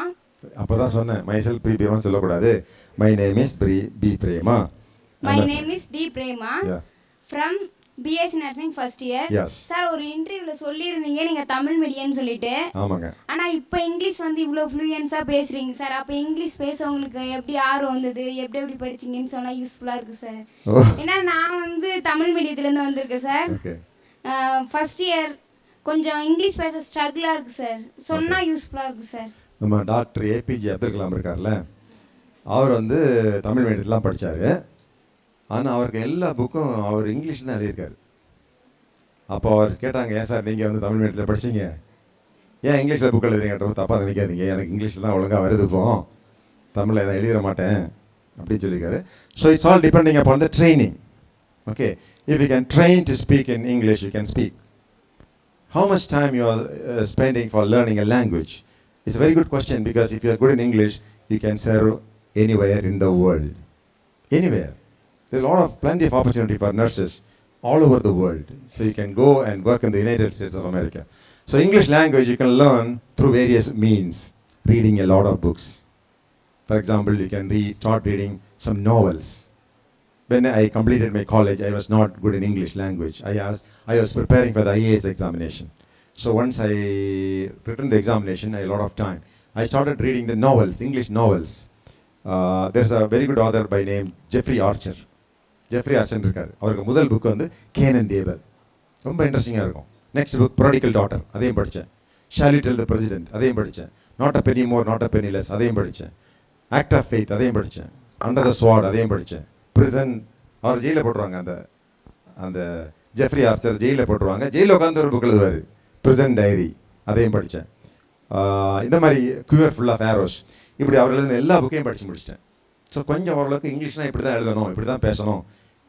அப்பதான் சொன்னேன் myself B. Prema சொல்லக்கூடாது. My name is B. Prema. My name is D. Prema. Yeah. From BS Nursing first year. Yes. Sir ஒரு இன்டர்வியூல சொல்லியிருந்தீங்க நீங்க தமிழ் மீடியம்னு சொல்லிட்டு. ஆமாங்க. ஆனா இப்போ இங்கிலீஷ் வந்து இவ்வளோ ஃப்ளூயன்ஸா பேசுறீங்க சார். அப்போ இங்கிலீஷ் பேச உங்களுக்கு எப்படி ஆர்வம் வந்தது, எப்படி படிச்சீங்கன்னு சொன்னா யூஸ்ஃபுல்லா இருக்கு சார். ஏன்னா நான் வந்து தமிழ் மீடியத்துல இருந்து வந்திருக்கேன் சார். ஓகே. ஃபர்ஸ்ட் இயர் கொஞ்சம் இங்கிலீஷ் பேச ஸ்ட்ரகிளா இருக்கு சார். சொன்னா யூஸ்ஃபுல்லா இருக்கு சார். நம்ம டாக்டர் ஏபிஜே அப்துல் கலாம் இருக்கார்ல, அவர் வந்து தமிழ் மீடியத்துலாம் படித்தார். ஆனால் அவருக்கு எல்லா புக்கும் அவர் இங்கிலீஷில் தான் எழுதியிருக்காரு. அப்போ அவர் கேட்டாங்க, ஏன் சார் நீங்கள் வந்து தமிழ் மீடியத்தில் படிச்சீங்க, ஏன் இங்கிலீஷில் புக் எழுதுறீங்க? தப்பாக நினைக்காதீங்க, எனக்கு இங்கிலீஷில் தான் ஒழுங்காக வருது, இப்போ தமிழில் எதாவது எழுதிட மாட்டேன் அப்படின்னு சொல்லியிருக்காரு. So it's all depending upon the training. Okay, if you can train to speak in English, you can speak. How much time you are spending for learning a language? It's a very good question, because if you are good in English, you can serve anywhere in the world. Anywhere. There's a lot of plenty of opportunity for nurses all over the world. So you can go and work in the United States of America. So English language you can learn through various means. Reading a lot of books. For example, you can start reading some novels. When I completed my college, I was not good in English language. I was preparing for the IAS examination. So once I written the examination, I had a lot of time. I started reading the novels, English novels. There's a very good author by name Jeffrey Archer. Jeffrey Archer இருக்கார். அவருக்கு முதல் book வந்து can and Abel, ரொம்ப இன்ட்ரெஸ்டிங்காக இருக்கும். Next book prodigal daughter, அதையும் படித்தேன். Shall you tell the president, அதையும் படித்தேன். Not a penny more, not a penny less, அதையும் படித்தேன். ஆக்ட் ஆஃப் ஃபெய்த், அதையும் படித்தேன். அண்டர் த ஸ்வார்ட், அதையும் படித்தேன். பிரிசன், அவர் ஜெயிலில் போட்டுருவாங்க, அந்த ஜெஃப்ரி ஆர்ச்சர் ஜெயிலில் போட்டுருவாங்க. ஜெயிலில் உட்காந்து ஒரு புக் எழுதுவார், பிரிசன் டைரி, அதையும் படித்தேன். இந்த மாதிரி கியூர் ஃபுல் ஆஃப் ஆரோஸ், இப்படி அவர் எழுதின எல்லா புக்கையும் படித்து முடிச்சிட்டேன். ஸோ கொஞ்சம் ஓரளவுக்கு இங்கிலீஷ்னால் இப்படி தான் எழுதணும், இப்படி தான் பேசணும்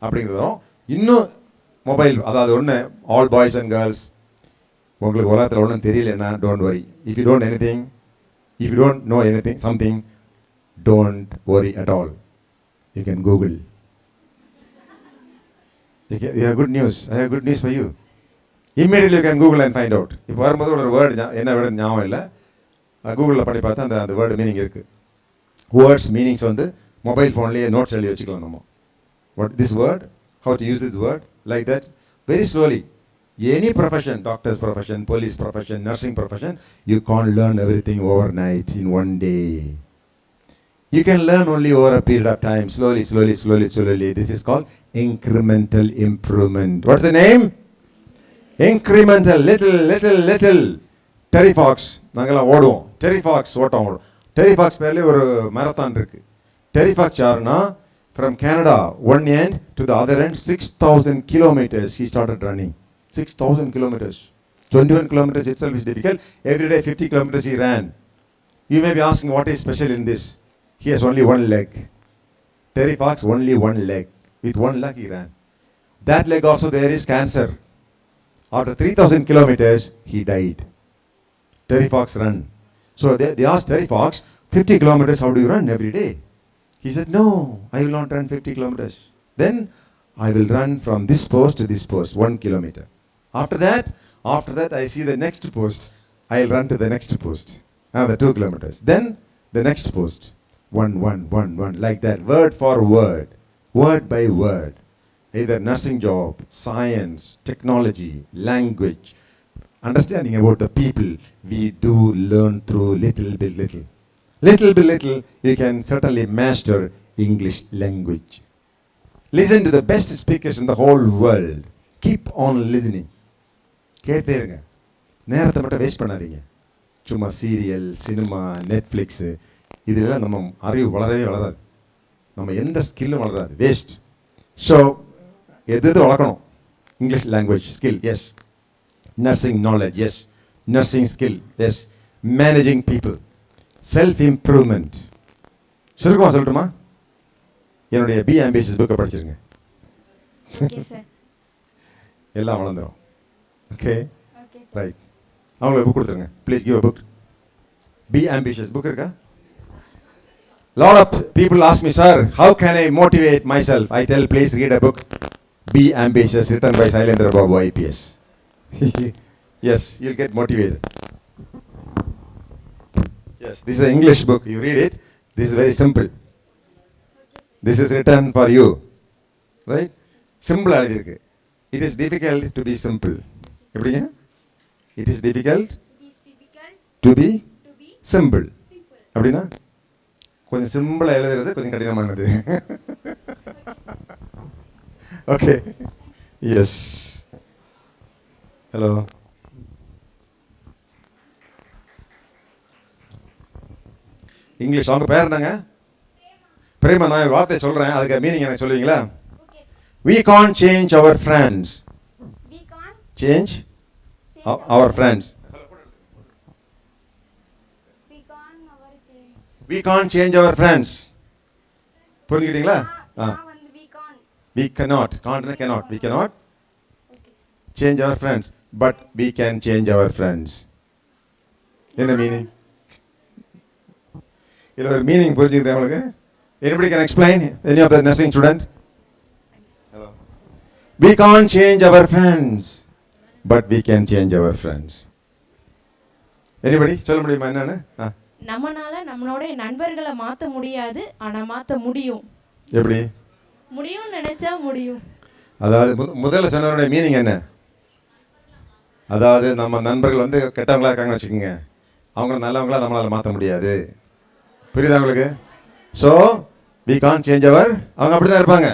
அப்படிங்கிறதும். இன்னும் மொபைல், அதாவது ஒன்று, ஆல் பாய்ஸ் அண்ட் கேர்ள்ஸ், உங்களுக்கு உலகத்தில் ஒன்றும் தெரியலன்னா don't worry. If you don't anything, if you don't know anything something, don't worry at all. You can Google. You have good news. I have good news for you. Immediately you can Google and find out. இப்போ வரும்போது ஒரு word, என்ன word ஞாபகம் இல்லை, கூகுளில் பண்ணி பார்த்தா அந்த வேர்டு மீனிங் இருக்குது. வேர்ட்ஸ் மீனிங்ஸ் வந்து மொபைல் ஃபோன்லேயே நோட்ஸ் எழுதி வச்சுக்கலாம் நம்ம. What this word, how to use this word, like that, very slowly. Any profession, doctor's profession, police profession, nursing profession, you can't learn everything overnight in one day. You can learn only over a period of time, slowly. This is called incremental improvement. What's the name? Incremental, little. Terry Fox, நாங்கெல்லாம் ஓடுவோம். Terry Fox ஓட்டம். Terry Fox பேர்லேயே ஒரு மரத்தான் இருக்கு. Terry Fox யாருன்னா, from Canada, one end to the other end, 6,000 kilometers he started running. 6,000 kilometers. 21 kilometers itself is difficult. Every day 50 kilometers he ran. You may be asking, what is special in this? He has only one leg. Terry Fox, only one leg. With one leg he ran. That leg also there is cancer. After 3,000 kilometers, he died. Terry Fox ran. So they asked Terry Fox, 50 kilometers, how do you run every day? He said, no, I will not run 50 kilometers. Then I will run from this post to this post, 1 kilometer. After that, I see the next post. I will run to the next post. Another 2 kilometers. Then the next post. 1, like that, word for word, word by word. Either nursing job, science, technology, language, understanding about the people, we do learn through little by little. You can certainly master English language. Listen to the best speakers in the whole world. Keep on listening. கேட்டே இருங்க, நேரத்தை மட்டும் waste பண்ணாதீங்க. சும்மா serial, cinema, Netflix, இதெல்லாம் நம்ம அறிவு வளரவே வளராது, நம்ம எந்த ஸ்கில்லும் வளராது, வேஸ்ட். ஸோ எது வளர்க்கணும்? English language skill, yes. Nursing knowledge, yes. Nursing skill, yes. Managing people, self improvement. சுருக்கமாக சொல்லட்டுமா? என்னுடைய பி ஆம்பிஷியஸ் புக்கை படிச்சிருங்க, எல்லாம் வளர்ந்துடும். Okay, right. அவங்களுக்கு புக் கொடுத்துருங்க, please give a book. Be ambitious book இருக்கா? lot of people ask me, sir, how can I motivate myself? I tell, please read a book, Be Ambitious, written by Sailendra Babu, IPS. Yes, you'll get motivated. Yes, this is an English book. You read it. This is very simple. This is written for you. Right? Simple. It is difficult to be simple. It is difficult to be simple. அப்படினா கொஞ்சம் சிம்பிளா எழுதுறது கொஞ்சம் கடினமானது. Okay. Yes. Hello. English அவங்க பேர் என்னங்க? பிரேமா. நான் ஒரு வார்த்தை சொல்றேன், அதுக்கு மீனிங் எனக்கு சொல்லுவீங்களா? We can't change our friends. We can't change our friends. We can't change our friends. புரிஞ்சுக்கிட்டீங்களா? We cannot. Cannot. We cannot change our friends, but we can change our friends. என்ன மீனிங்? இதுல ஒரு meaning புரிஞ்சுக்கிட்டே உங்களுக்கு? Anybody can explain? Any of the nursing student? Hello. We can't change our friends, but we can change our friends. Anybody? சொல்ல முடியுமா என்னன்னு? நம்மனால நம்மளோட நண்பர்களை மாற்ற முடியாது, ஆனா மாற்ற முடியும். எப்படி முடியும்? நினைச்சா முடியும். அதாவது முதல்ல சொன்னதோட மீனிங் என்ன? அதாவது நம்ம நண்பர்கள் வந்து கெட்டவங்களா இருக்காங்கன்னு வச்சுக்கோங்க, அவங்க நல்லவங்களா நம்மளால மாற்ற முடியாது. புரியுதா உங்களுக்கு? So we can't change our, அவங்க அப்படி தான் இருப்பாங்க,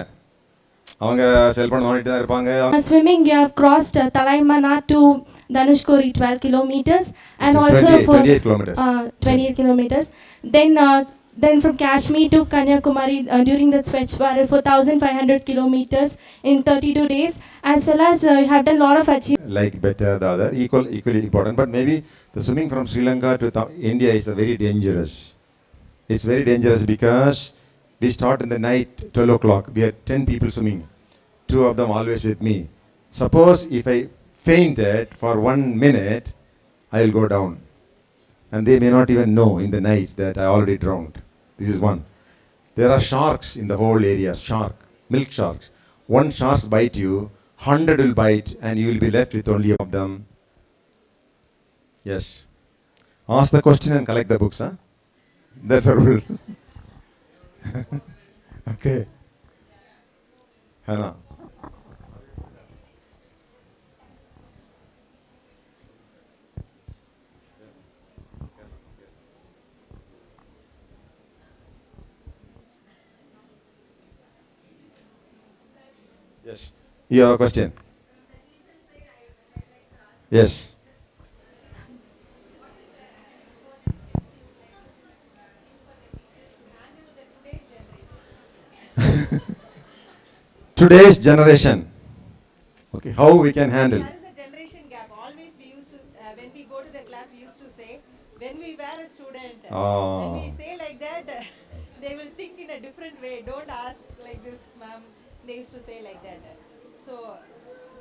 அவங்க செல்போன் நோண்டிட்டு தான் இருப்பாங்க. Swimming, you have crossed Talaimana to Dhanushkori 12 kilometers and also 28 kilometers. 28 kilometers. Then from Kashmir to Kanyakumari during that stretch for 1,500 kilometers in 32 days, as well as you have done a lot of achievements. Like better, the other equally important, but maybe the swimming from Sri Lanka to India is very dangerous. It's very dangerous because we start in the night 12 o'clock. We had 10 people swimming, 2 of them always with me. Suppose if I fainted for 1 minute, I will go down, and they may not even know in the night that I already drowned. This is one. There are sharks in the whole area, milk sharks. One shark bite you, 100 will bite, and you will be left with only of them. Yes. Ask the question and collect the books, huh? That's the rule. Okay. Hannah. Yes. You have a question? Yes. Today's generation. Okay, how we can handle? There is a generation gap. Always we used to, when we go to the class, we used to say, when we were a student, when we say like that, they will think in a different way. Don't ask like this, ma'am. They used to say like that. So,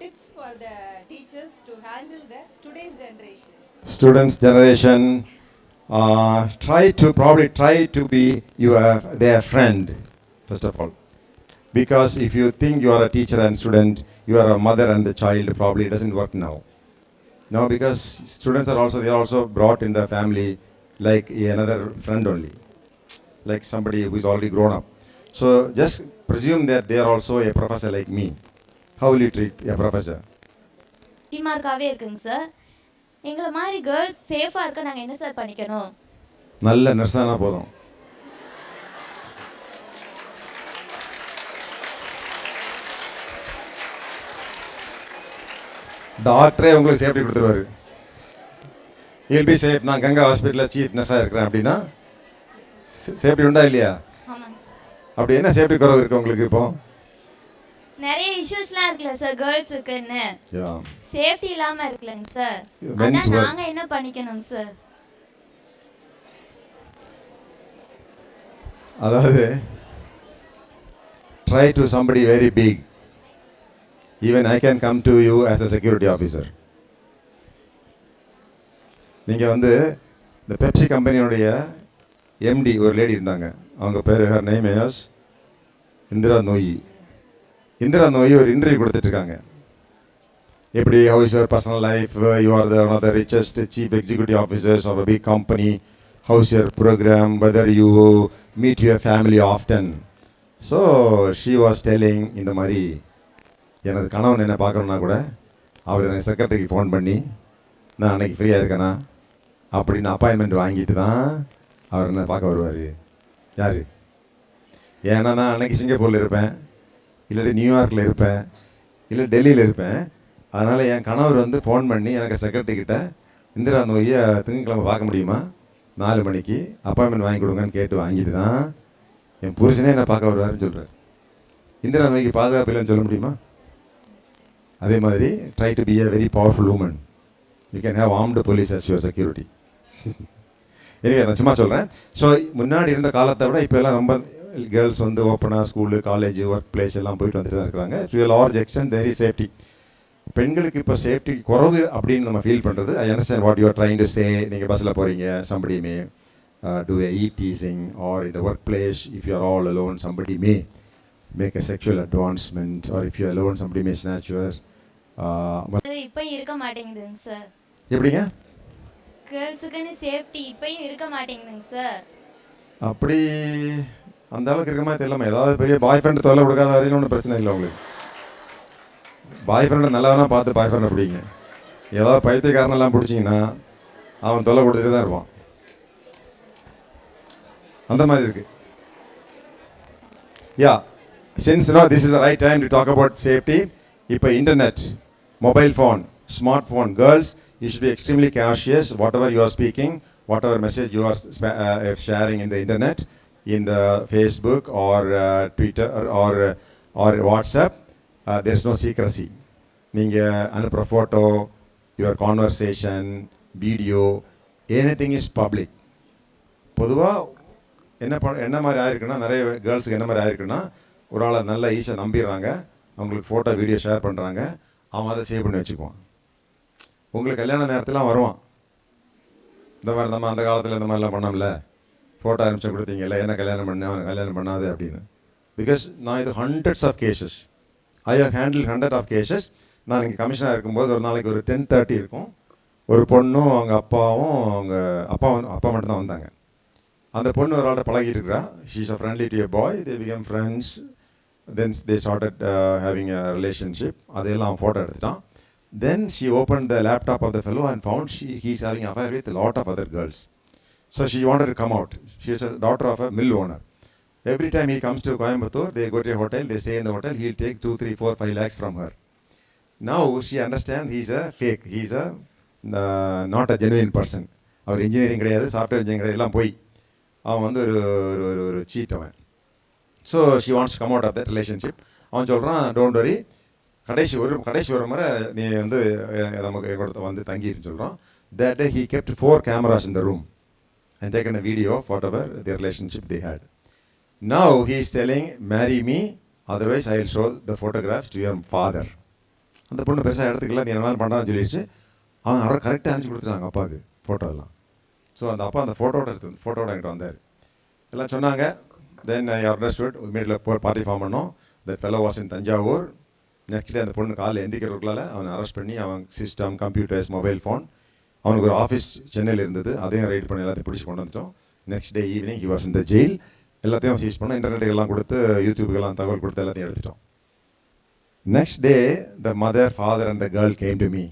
tips for the teachers to handle the today's generation. Students' generation, try to be their friend, first of all. Because if you think you are a teacher and student, you are a mother and the child, probably it doesn't work now. No, because students are also brought in the family like another friend only, like somebody who is already grown up. So just presume that they are also a professor like me. How will you treat a professor? மார்க்காவே இருக்குங்க sir. எங்களை மாதிரி girls சேஃபா இருக்க நாங்க என்ன sir பண்ணிக்கணும்? நல்ல நர்ஸானா போதும். டாக்டரே உங்களுக்கு சேஃப்டி கொடுத்துருவாரு. He'll be safe. நான் கங்கா ஹாஸ்பிட்டலில் சீஃப் நர்ஸாக இருக்கிறேன் அப்படின்னா சேஃப்டி உண்டா இல்லையா? அப்படி என்ன சேஃப்டி குறைவு இருக்கு உங்களுக்கு? இப்போ நிறைய இஷ்யூஸ்லாம் இருக்குல்ல சார் கேர்ள்ஸுக்குன்னு, சேஃப்டி இல்லாம இருக்குல்லங்க சார். அதான் நாங்க என்ன பண்ணிக்கணும் சார்? அதாவது try to somebody very big. Even I can come to you as a security officer. நீங்கள் வந்து இந்த பெப்சி கம்பெனியோடைய எம்டி ஒரு லேடி இருந்தாங்க, அவங்க பேர் her name is Indra Nooyi. Indra Nooyi ஒரு இன்டர்வியூ கொடுத்துட்ருக்காங்க. எப்படி how is your personal life, you are one of the richest chief executive officers of a big company, how's your program, whether you meet your family often. So she was telling, இந்த மாதிரி எனது கணவன் என்ன பார்க்கணுன்னா கூட அவர் எனக்கு செக்ரட்டரிக்கு phone பண்ணி நான் அன்றைக்கி ஃப்ரீயாக இருக்கேனா அப்படின்னு அப்பாயின்மெண்ட் வாங்கிட்டு தான் அவர் என்ன பார்க்க வருவார். யார்? ஏன்னா நான் அன்றைக்கி சிங்கப்பூரில் இருப்பேன், இல்லாட்டி நியூயார்க்கில் இருப்பேன், இல்லை டெல்லியில் இருப்பேன். அதனால் என் கணவர் வந்து ஃபோன் பண்ணி எனக்கு செக்ரட்டரிக்கிட்ட இந்திரா நோயை திங்கக்கிழமை பார்க்க முடியுமா 4 மணிக்கு அப்பாயின்மெண்ட் வாங்கி கொடுங்கன்னு கேட்டு வாங்கிட்டு தான் என் புருஷனே என்னை பார்க்க வருவாருன்னு சொல்கிறார். இந்திரா நோய்க்கு பாதுகாப்பு இல்லைன்னு சொல்ல முடியுமா? அதே மாதிரி try to be a very powerful woman. You can have armed police as your security. எனவே நான் சும்மா சொல்கிறேன். ஸோ முன்னாடி இருந்த காலத்தை விட இப்போ எல்லாம் ரொம்ப கேர்ள்ஸ் வந்து ஓப்பனாக ஸ்கூலு, காலேஜ், ஒர்க் பிளேஸ் எல்லாம் போயிட்டு வந்துட்டு தான் இருக்கிறாங்க. To a large extent there is safety. பெண்களுக்கு இப்போ சேஃப்டி குறவு அப்படின்னு நம்ம ஃபீல் பண்ணுறது. I understand what you are trying to say. நீங்கள் பஸ்ஸில் போகிறீங்க, somebody may do a teasing, or in the workplace if you are all alone somebody may make a sexual advancement, or if you are alone somebody may snatch your இப்போ இருக்க மாட்டேங்குதுங்க sir. எப்படிங்க? கேர்ள்ஸுக்குன்னு safety இப்பயும் இருக்க மாட்டேங்குதுங்க sir. அப்படி அந்த அளவுக்கு இருக்க மாதிரி தெரியலாமா? ஏதாவது பெரிய பாய் ஃப்ரெண்டு தொல்லை கொடுக்காத வரையிலும் ஒன்றும் பிரச்சனை இல்லை உங்களுக்கு. பாய் ஃப்ரெண்டை நல்லவனா பார்த்து பாய் ஃப்ரெண்டை பிடிங்க. ஏதாவது பைத்தியக்காரனெல்லாம் பிடிச்சிங்கன்னா அவன் தொல்லை கொடுத்துட்டு தான் இருப்பான். அந்த மாதிரி இருக்கு. Yeah, since no this is the right time to talk about safety. இப்போ internet, mobile phone, smart phone, girls you should be extremely cautious whatever you are speaking, whatever message you are sharing in the internet, in the Facebook or Twitter or WhatsApp. There is no secrecy. நீங்கள் அனுப்புகிற photo, your conversation, video, anything is public. பொதுவாக என்ன மாதிரி ஆயிருக்குன்னா, நிறைய கேர்ள்ஸுக்கு என்ன மாதிரி ஆயிருக்குன்னா, ஒரு ஆளை நல்லா ஈஸியாக நம்பிடுறாங்க, அவங்களுக்கு ஃபோட்டோ வீடியோ ஷேர் பண்ணுறாங்க, அவன் அதை சேவ் பண்ணி வச்சுக்குவான். உங்களுக்கு கல்யாண நேரத்தில் வருவான், இந்த மாதிரி நம்ம அந்த காலத்தில் இந்த மாதிரிலாம் பண்ணோம்ல, ஃபோட்டோ அனுப்பிச்சு கொடுத்தீங்கல்ல, என்ன கல்யாணம் பண்ண அவன் கல்யாணம் பண்ணாது அப்படின்னு. பிகாஸ் நான் இது hundreds of cases, I have handle 100 of cases. நான் இங்கே கமிஷனாக இருக்கும்போது ஒரு நாளைக்கு ஒரு 10:30 இருக்கும். ஒரு பொண்ணும் அவங்க அப்பாவும், அவங்க அப்பா மட்டும்தான் வந்தாங்க. அந்த பொண்ணு ஒரு ஆள்கிட்ட பழகிட்டு இருக்கிறா. She is a friendly to a bye. They become friends. Then they started having a relationship. அதையெல்லாம் அவன் ஃபோட்டோ எடுத்துட்டான். Then she opened the laptop of the fellow and found he's having an affair with a lot of other girls. So she wanted to come out. She is a daughter of a mill owner. Every time he comes to Coimbatore, they go to a hotel, they stay in the hotel, he'll take 2, 3, 4, 5 lakhs from her. Now she understands he's a fake, he's a not a genuine person. அவர் engineering கிடையாது, software engineering கிடையாது, எல்லாம் போய் அவன் வந்து ஒரு cheat அவன். So she wants come out of that relationship. அவன் சொல்கிறான், டோன்ட் வரி, கடைசி ஒரு முறை நீ வந்து நமக்கு எங்கூட வந்து தங்கின்னு சொல்கிறோம். That day he kept 4 cameras in the room and taken a video of whatever the relationship they had. Now he is telling, marry me, otherwise I will show the photographs to your father. அந்த பொண்ணு பெருசாக எடுத்துக்கல, நீ என்ன பண்ணுறான்னு சொல்லிடுச்சு. அவன் அவரை கரெக்டாக அனுப்பிச்சி கொடுத்துட்டாங்க அப்பாவுக்கு ஃபோட்டோ எல்லாம். ஸோ அந்த அப்பா அந்த ஃபோட்டோட என்கிட்ட வந்தார், எல்லாம் சொன்னாங்க. தென் ஐ அண்டர்ஸ்டுட். இமீடியட்ல பார்ட்டி ஃபார்ம் பண்ணோம். That fellow was in Thanjavur. Next day அந்த பொண்ணு காலையில் எந்திக்கிறதுக்குள்ளால அவனை அரெஸ்ட் பண்ணி அவன் சிஸ்டம், கம்ப்யூட்டர்ஸ், மொபைல் ஃபோன், அவனுக்கு ஒரு ஆஃபீஸ் சென்னையில் இருந்தது, அதையும் ரைட் பண்ணி எல்லாத்தையும் பிடிச்சி கொண்டு வந்துட்டோம். Next day evening he was in the jail. எல்லாத்தையும் சீஸ் பண்ணோம், இன்டர்நெட்டுக்கெல்லாம் கொடுத்து, யூடியூபுக்கெல்லாம் தகவல் கொடுத்து எல்லாத்தையும் எடுத்துட்டோம். Next day the mother, father and the girl came to me.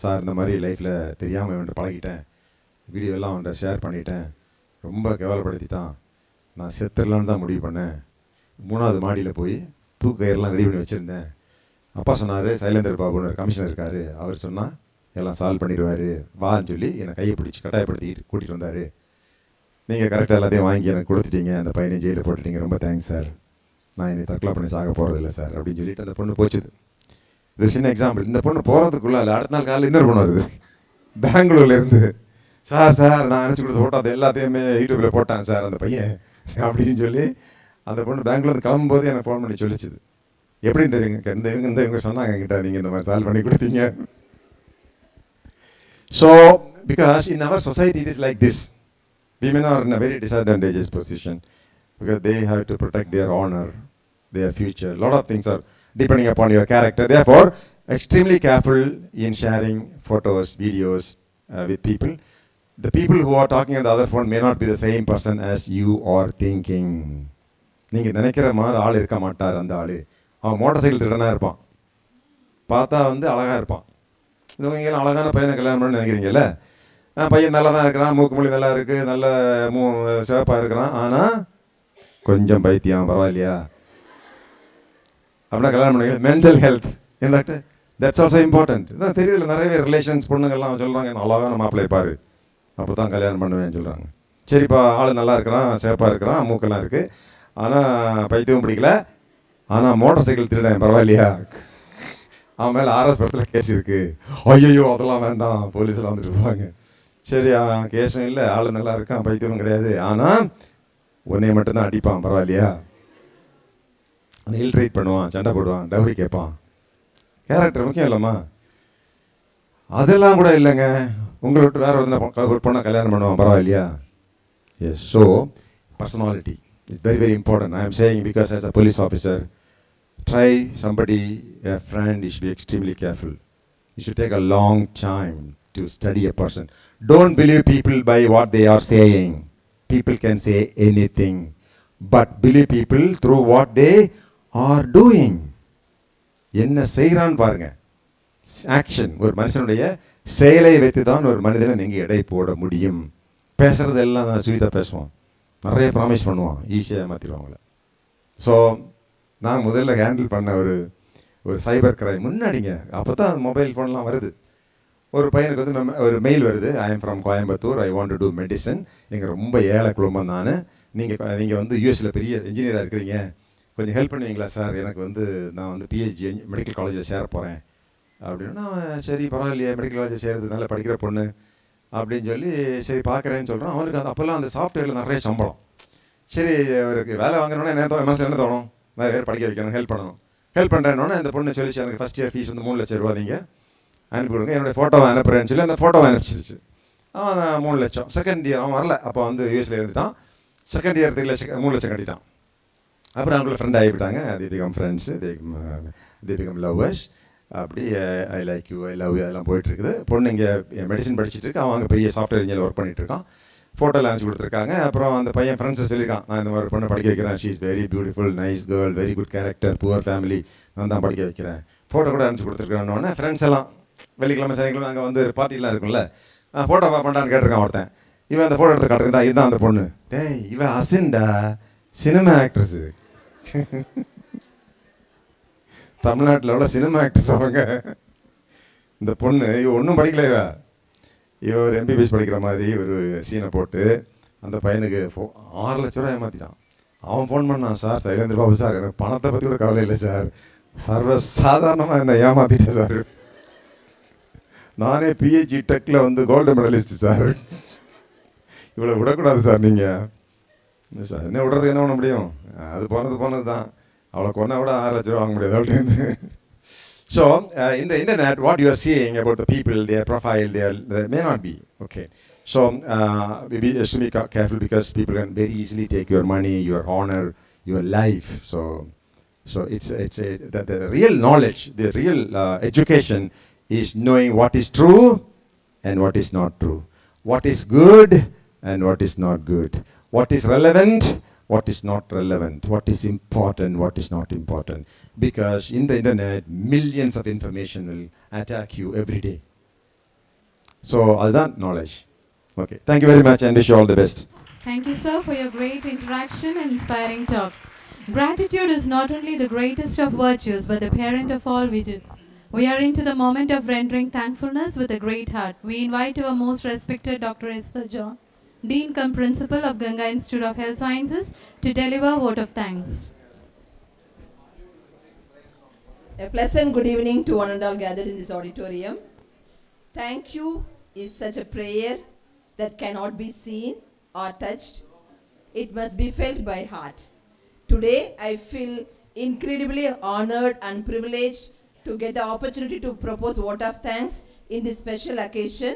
Sir, இந்த மாதிரி லைஃப்பில் தெரியாமல் அவன்கிட்ட பழகிட்டேன், வீடியோ எல்லாம் அவன்கிட்ட ஷேர் பண்ணிட்டேன், ரொம்ப கேவலப்படுத்திட்டான், நான் செத்துடலான்னு தான் முடிவு பண்ணேன். 3வது மாடியில் போய் தூக்கயிறெல்லாம் ரெடி பண்ணி வச்சுருந்தேன். அப்பா சொன்னார், சைலேந்தர் பாபுன்னு ஒரு கமிஷனர் இருக்கார், அவர் சொன்னால் எல்லாம் சால்வ் பண்ணிடுவார் வான்னு சொல்லி என்னை கையை பிடிச்சி கட்டாயப்படுத்திக்கிட்டு கூட்டிகிட்டு வந்தார். நீங்கள் கரெக்டாக எல்லாத்தையும் வாங்கி எனக்கு கொடுத்துட்டீங்க, அந்த பையனை ஜெயிலில் போட்டுட்டீங்க, ரொம்ப தேங்க்ஸ் சார், நான் என்னை தற்கொலை பண்ணி சாக போகிறதில்ல சார் அப்படின்னு சொல்லிட்டு அந்த பொண்ணு போச்சுது. இது சின்ன எக்ஸாம்பிள். இந்த பொண்ணு போகிறதுக்குள்ள அடுத்த நாள் காலையில் இன்னொரு பொண்ணு வருது பெங்களூர்லேருந்து. சார் நான் அனுப்பிச்சி கொடுத்த ஃபோட்டோ அது எல்லாத்தையுமே யூடியூப்பில் போட்டான் சார் அந்த பையன் அப்படின்னு சொல்லி அந்த பொண்ணு பெங்களூர்லேருந்து கிளம்பும்போது எனக்கு ஃபோன் பண்ணி சொல்லிச்சுது. எப்படின்னு தெரியுங்க, இவங்க சொன்னாங்க என்கிட்ட, நீங்கள் இந்த மாதிரி சால்வ் பண்ணி கொடுத்தீங்க. So because in our society it is like this. Women are in a very disadvantageous position. because they have to protect their honor, their future. A lot of things are depending upon your character. Therefore, extremely careful in sharing photos, videos with people. The people who are talking on the other phone may not be the same person as you are thinking. நீங்கள் நினைக்கிற மாதிரி ஆள் இருக்க மாட்டார் அந்த ஆள். அவன் motor cycle திருடனாக இருப்பான், பார்த்தா வந்து அழகாக இருப்பான். இவங்கெல்லாம் அழகான பையனை கல்யாணம் பண்ணணும்னு நினைக்கிறீங்கல்ல, பையன் நல்லா தான் இருக்கிறான், மூக்கு மொழி நல்லா இருக்குது, நல்ல சிவப்பாக இருக்கிறான், ஆனால் கொஞ்சம் பைத்தியம், பரவாயில்லையா அப்படின்னா கல்யாணம் பண்ணுவீங்க. மென்டல் ஹெல்த் என்ன டாக்டர், தட்ஸ் ஆல்சோ இம்பார்ட்டன்ட். இதான் தெரியல, நிறைய ரிலேஷன்ஸ் பொண்ணுங்கள்லாம் சொல்கிறாங்க, அழகான மாப்பிள்ளை பாரு, அப்போ தான் கல்யாணம் பண்ணுவேன்னு சொல்கிறாங்க. சரிப்பா, ஆள் நல்லா இருக்கிறான், சிவப்பாக இருக்கிறான், மூக்கெல்லாம் இருக்குது, ஆனால் பைத்தியமும் பிடிக்கல, ஆனால் மோட்டார் சைக்கிள் திருடேன், பரவாயில்லையா, அவன் மேலே ஆர்எஸ் படத்தில் கேஸ் இருக்குது, ஐயோ அதெல்லாம் வேண்டாம், போலீஸில் வந்துட்டு போவாங்க. சரி, அவன் கேஸும் இல்லை, ஆள் நல்லா இருக்கான், பைத்தியமும் கிடையாது, ஆனால் உன்னைய மட்டும்தான் அடிப்பான், பரவாயில்லையா, இல்ட்ரேட் பண்ணுவான், சண்டை போடுவான், டவுரி கேட்பான். கேரக்டர் முக்கியம் இல்லைம்மா, அதெல்லாம் கூட இல்லைங்க, உங்களை விட்டு வேற ஒரு பொண்ணை கல்யாணம் பண்ணுவான், பரவாயில்லையா. Yes, so personality is very very important. I am saying because as a police officer, try somebody, a friend, you should be extremely careful. You should take a long time to study a person. Don't believe people by what they are saying. People can say anything, but believe people through what they are doing. என்ன செய்கிறான்னு பாருங்க. Action, ஒரு மனுஷனுடைய செயலை வைத்து தான் ஒரு மனிதனை நீங்கள் எடை போட முடியும். பேசுறது எல்லாம் நான் ஸ்வீட்டாக பேசுவோம், நிறைய ப்ராமிஸ் பண்ணுவான், ஈஸியாக மாற்றிடுவாங்கள. ஸோ நான் முதல்ல ஹேண்டில் பண்ண ஒரு சைபர் கிரைம் முன்னாடிங்க, அப்போ தான் மொபைல் ஃபோன்லாம் வருது. ஒரு பையனுக்கு வந்து ஒரு மெயில் வருது, I am from Coimbatore, I want to do medicine, எங்கள் ரொம்ப ஏழை குடும்பம் நான், நீங்கள் வந்து யூஎஸில் பெரிய இன்ஜினியராக இருக்கிறீங்க, கொஞ்சம் ஹெல்ப் பண்ணுவீங்களா சார், எனக்கு வந்து நான் வந்து பிஹெச்டி மெடிக்கல் காலேஜில் சேர போகிறேன் அப்படின்னா, சரி பரவாயில்லையே, மெடிக்கல் காலேஜில் சேர்றது நல்லா படிக்கிற பொண்ணு அப்படின்னு சொல்லி சரி பார்க்குறேன்னு சொல்கிறான். அவனுக்கு அப்போல்லாம் அந்த சாஃப்ட்வேரில் நிறைய சம்பளம். சரி, அவருக்கு வேலை வாங்குறோன்னா என்ன தோணும், நான் வேறு படிக்க வைக்கணும், ஹெல்ப் பண்ணணும். ஹெல்ப் பண்ணுறேன்னொன்னே அந்த பொண்ணு சொல்லிச்சு, எனக்கு ஃபஸ்ட் இயர் ஃபீஸ் வந்து 3 லட்சம் ரூபா நீங்கள் அனுப்பிவிடுங்க, என்னுடைய ஃபோட்டோவை அனுப்புகிறேன்னு சொல்லி அந்த ஃபோட்டோவை அனுப்பிச்சிருச்சு. அவன் 3 லட்சம். செகண்ட் இயர் அவன் வரல, அப்போ வந்து யூஎஸில் இருந்துட்டான். செகண்ட் இயர் 3 லட்சம் கட்டிட்டான். அப்புறம் அவங்கள ஃப்ரெண்ட் ஆகிவிட்டாங்க, they become friends, they become lovers. அப்படி I like you, I love you அதெல்லாம் போயிட்டுருக்குது. பொண்ணு இங்கே மெடிசன் படிச்சுட்டு இருக்கு, அவன் அங்கே பெரிய சாஃப்ட்வேர் இன்ஜினியர் ஒர்க் பண்ணிகிட்ருக்கான். ஃபோட்டோவில் அனுப்பிச்சி கொடுத்துருக்காங்க. அப்புறம் அந்த பையன் ஃப்ரெண்ட்ஸை சொல்லியிருக்கான், நான் இந்த மாதிரி பொண்ணை படிக்க வைக்கிறேன், she is very beautiful, nice girl, very good character, poor family, நான் தான் படிக்க வைக்கிறேன். ஃபோட்டோ கூட அனுப்பிச்சி கொடுத்துருக்கானோடனே ஃப்ரெண்ட்ஸ் எல்லாம் வெள்ளிக்கிழமை சனிக்கிழமை அங்கே வந்து பார்ட்டிலாம் இருக்கும்ல, ஃபோட்டோ பண்ணான்னு கேட்டிருக்கான் ஒருத்தன். இவன் அந்த ஃபோட்டோ எடுத்து காட்டுறதா, இதுதான் அந்த பொண்ணு. டேய், இவன் அசின்டா, சினிமா ஆக்ட்ரஸு, தமிழ்நாட்டில் உள்ள சினிமா ஆக்ட்ரஸ் அவங்க. இந்த பொண்ணு இவ ஒன்றும் படிக்கல, இவ ஒரு எம்பிபிஎஸ் படிக்கிற மாதிரி ஒரு சீனை போட்டு அந்த பையனுக்கு 6 லட்ச ரூபா ஏமாற்றிட்டான். அவன் ஃபோன் பண்ணான், சார் சைலேந்திர பாபு சார், எனக்கு பணத்தை பற்றி கூட கவலை இல்லை சார், சர்வசாதாரணமாக என்னை ஏமாற்றிட்டேன் சார், நானே பிஹெச்டி டெக்கில் வந்து கோல்டு மெடலிஸ்ட் சார், இவ்வளோ விடக்கூடாது சார் நீங்கள் சார், என்ன விடுறதுக்கு என்ன பண்ண முடியும், அது போனது தான், அவளை கொண்டா விட 6 லட்ச ரூபா வாங்க முடியாது அப்படின்னு. So, in the internet, what you are seeing about the people, their profile, they may not be, okay. So, we should be careful because people can very easily take your money, your honor, your life. So the real knowledge, the real education is knowing what is true and what is not true, what is good and what is not good, what is relevant, what is not relevant, what is important, what is not important. Because in the internet, millions of information will attack you every day. So, all that knowledge. Okay, thank you very much and wish you all the best. Thank you, sir, for your great interaction and inspiring talk. Gratitude is not only the greatest of virtues, but the parent of all virtues. We are into the moment of rendering thankfulness with a great heart. We invite our most respected Dr. Esther John, Dean cum Principal of Ganga Institute of Health Sciences, to deliver a vote of thanks. A pleasant good evening to one and all gathered in this auditorium. Thank you is such a prayer that cannot be seen or touched. It must be felt by heart. Today, I feel incredibly honored and privileged to get the opportunity to propose vote of thanks in this special occasion.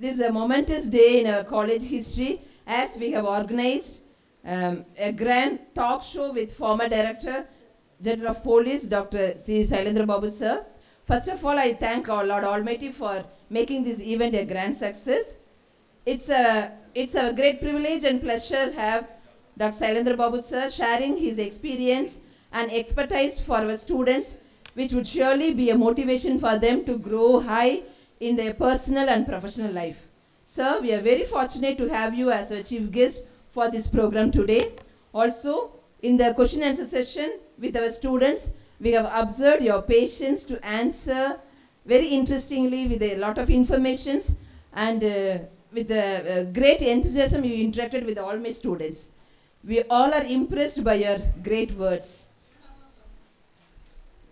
This is a momentous day in our college history as we have organized a grand talk show with former Director General of Police, Dr. C. Shailendra Babu sir. First of all, I thank our Lord Almighty for making this event a grand success. It's a great privilege and pleasure to have Dr. Shailendra Babu sir sharing his experience and expertise for our students, which would surely be a motivation for them to grow high in their personal and professional life. Sir, we are very fortunate to have you as a chief guest for this program today. Also, in the question and answer session with our students, we have observed your patience to answer very interestingly with a lot of informations, and with great enthusiasm you interacted with all my students. We all are impressed by your great words.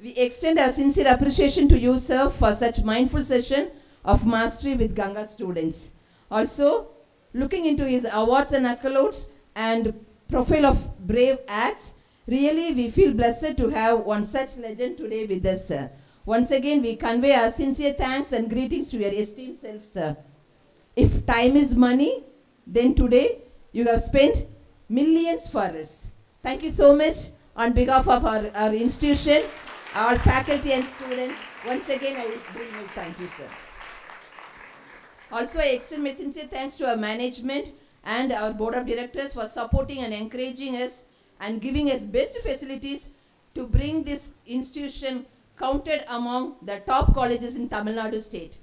We extend our sincere appreciation to you, sir, for such mindful session of mastery with Ganga students. Also, looking into his awards and accolades and profile of brave acts, really we feel blessed to have one such legend today with us, sir. Once again, we convey our sincere thanks and greetings to your esteemed self, sir. If time is money, then today you have spent millions for us. Thank you so much on behalf of our institution, our faculty and students. Once again, I bring you thank you, sir. Also, I extend my sincere thanks to our management and our board of directors for supporting and encouraging us and giving us best facilities to bring this institution counted among the top colleges in Tamil Nadu state.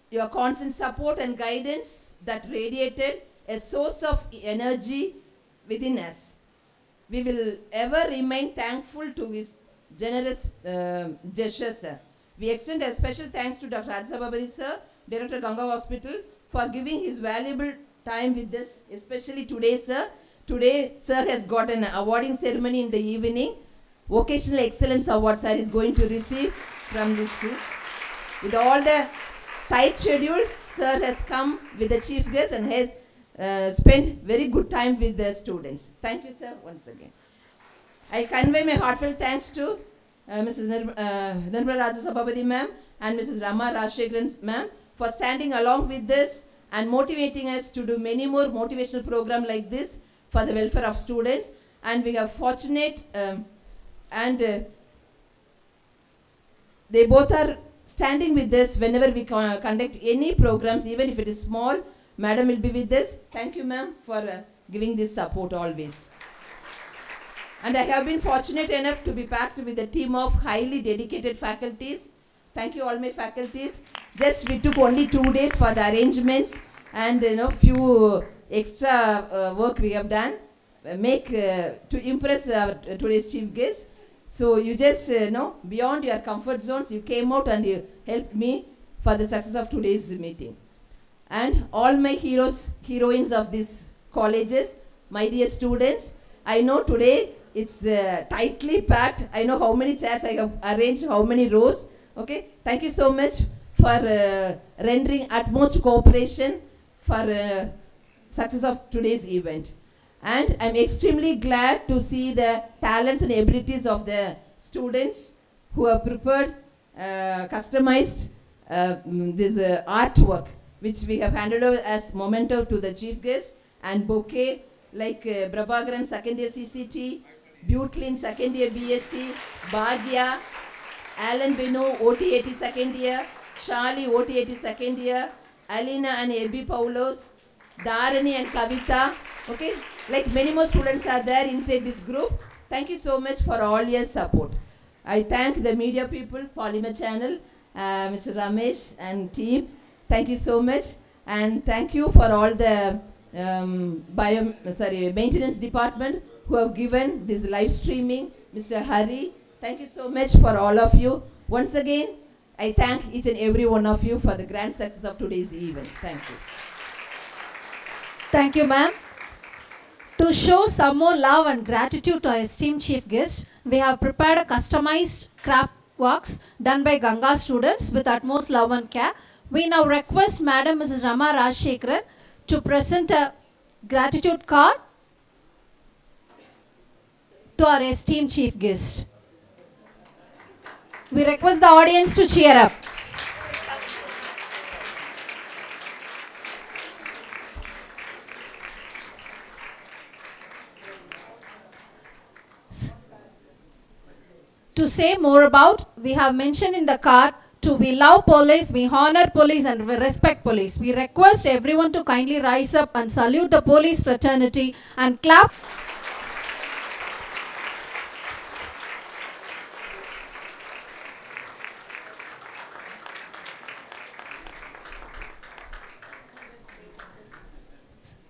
Your constant support and guidance that radiated a source of energy within us. We will ever remain thankful to his generous gestures, sir. We extend a special thanks to Dr. Raja Babadi sir, Director Ganga Hospital, for giving his valuable time with us, especially today, sir. Today, sir has got an awarding ceremony in the evening. Vocational Excellence Award, sir, is going to receive from this. With all the tight schedule, sir has come with the chief guest and has spent very good time with the students. Thank you, sir, once again. I convey my heartfelt thanks to Mrs. Nirmala Rajasabhabadi ma'am and Mrs. Rama Rajshekharan ma'am for standing along with this and motivating us to do many more motivational programs like this for the welfare of students. And we are fortunate they both are standing with us whenever we conduct any programs, even if it is small. Madam will be with us. Thank you, ma'am, for giving this support always. And I have been fortunate enough to be packed with a team of highly dedicated faculties. Thank you all my faculties. Just we took only 2 days for the arrangements and few extra work we have done to impress our today's chief guest. So you just beyond your comfort zones, you came out and you helped me for the success of today's meeting. And all my heroines of these colleges, my dear students, I know today it's tightly packed. I know how many chairs I have arranged, how many rows. Okay, thank you so much for rendering utmost cooperation for success of today's event. And I'm extremely glad to see the talents and abilities of the students who have prepared, customized this artwork, which we have handed over as memento to the chief guest, and bouquet like Prabhakaran second year CCT, Butlin second year BSc, Bhagya, Alan Beno OT80 second year, Shali OT80 second year, Alina and Abby Paulos, Dharani and Kavita. Okay, like many more students are there inside this group. Thank you so much for all your support. I thank the media people, Polymer Channel, Mr. Ramesh and team. Thank you so much, and thank you for all the maintenance department who have given this live streaming. Mr. Hari, thank you so much for all of you. Once again, I thank each and every one of you for the grand success of today's event. Thank you. Thank you, ma'am. To show some more love and gratitude to our esteemed chief guest, we have prepared a customized craft works done by Ganga students with utmost love and care. We now request Madam Mrs. Rama Rajshekharan to present a gratitude card to our esteemed chief guest. We request the audience to cheer up. To say more about, we have mentioned in the card to we love police, we honor police and we respect police. We request everyone to kindly rise up and salute the police fraternity and clap.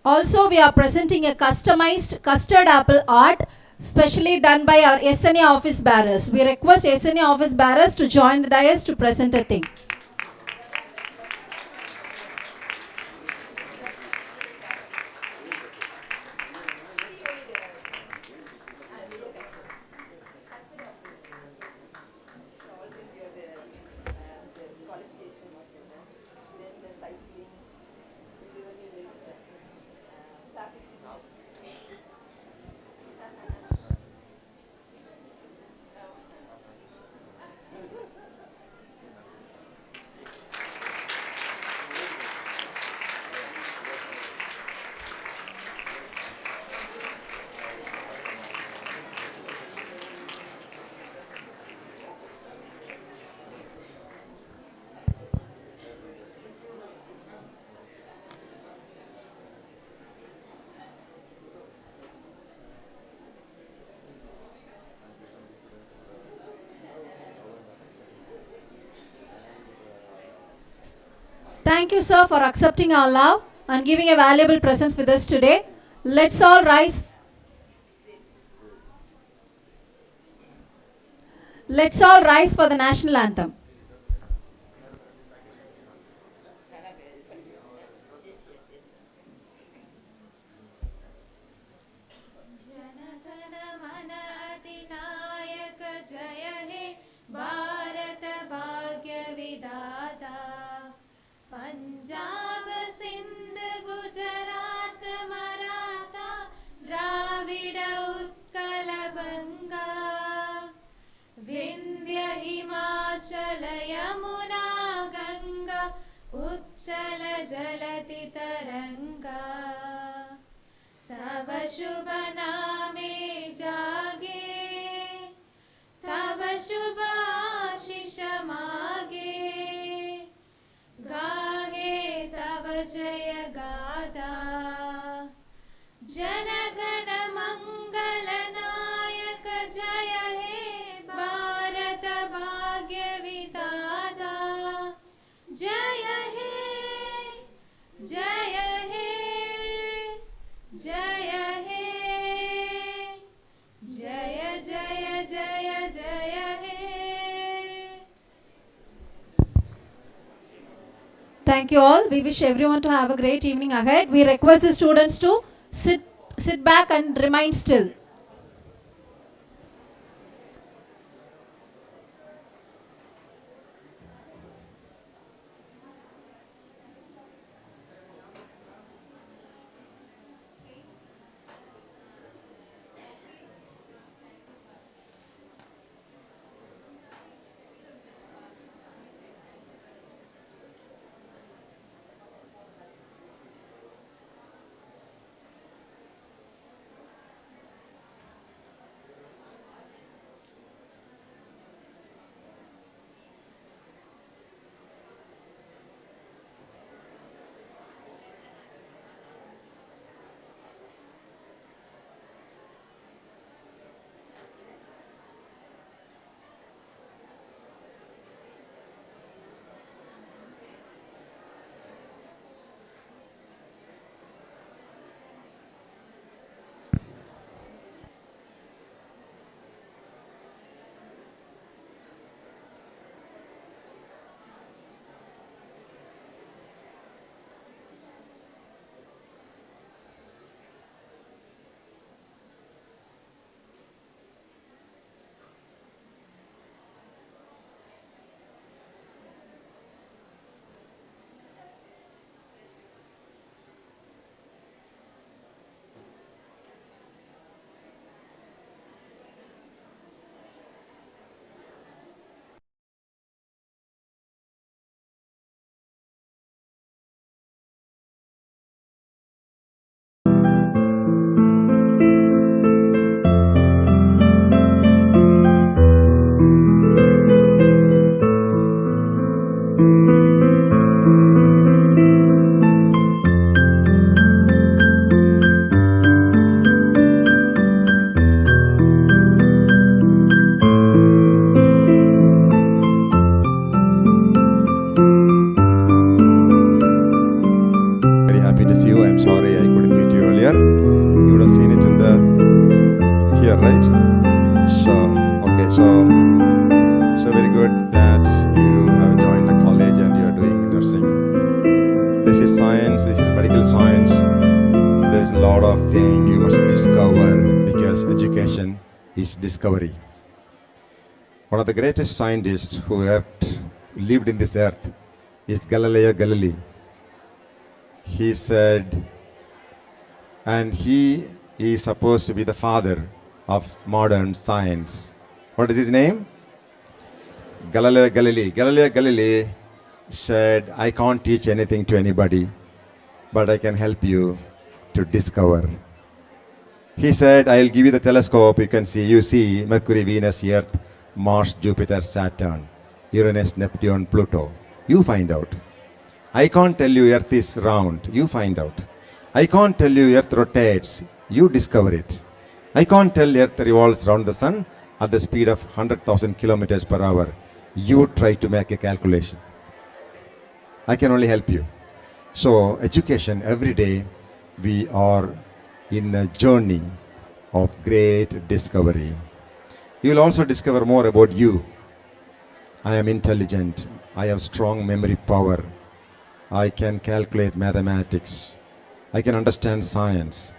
Also, we are presenting a customized custard apple art specially done by our SNA office bearers. We request SNA office bearers to join the dais to present a thing. Thank you, sir, for accepting our love and giving a valuable presence with us today. Let's all rise. Let's all rise for the national anthem. Punjab Sindh Gujarat Maratha Dravid Utkal बंगा विंध्य हिमाचल यमुना गंगा उच्चल जलति तरंगा तव शुभ नामे जागे तव शुभ आशीष मागे गाहे तव जय गाथा जनगण मंगल नायक जय हे भारत भाग्य विधाता जय हे जय हे जय हे जय जय जय जय हे. Thank you all. We wish everyone to have a great evening ahead. We request the students to sit back and remain still. bless you. I'm sorry I couldn't meet you earlier. You would have seen it in the here, right? So very good that you have joined the college and you are doing nursing. This is science. This is medical science. There is a lot of things you must discover because education is discovery. One of the greatest scientists who lived in this earth is Galileo Galilei. He said, and he is supposed to be the father of modern science. What is his name? Galileo Galilei. Galileo Galilei said, I can't teach anything to anybody, but I can help you to discover. He said, I'll give you the telescope. You see Mercury, Venus, Earth, Mars, Jupiter, Saturn, Uranus, Neptune, Pluto. You find out. I can't tell you Earth is round. You find out. I can't tell you Earth rotates. You discover it. I can't tell Earth revolves around the sun at the speed of 100,000 kilometers per hour. You try to make a calculation. I can only help you. So, education, every day we are in a journey of great discovery. You will also discover more about you. I am intelligent. I have strong memory power. I can calculate mathematics. I can understand science.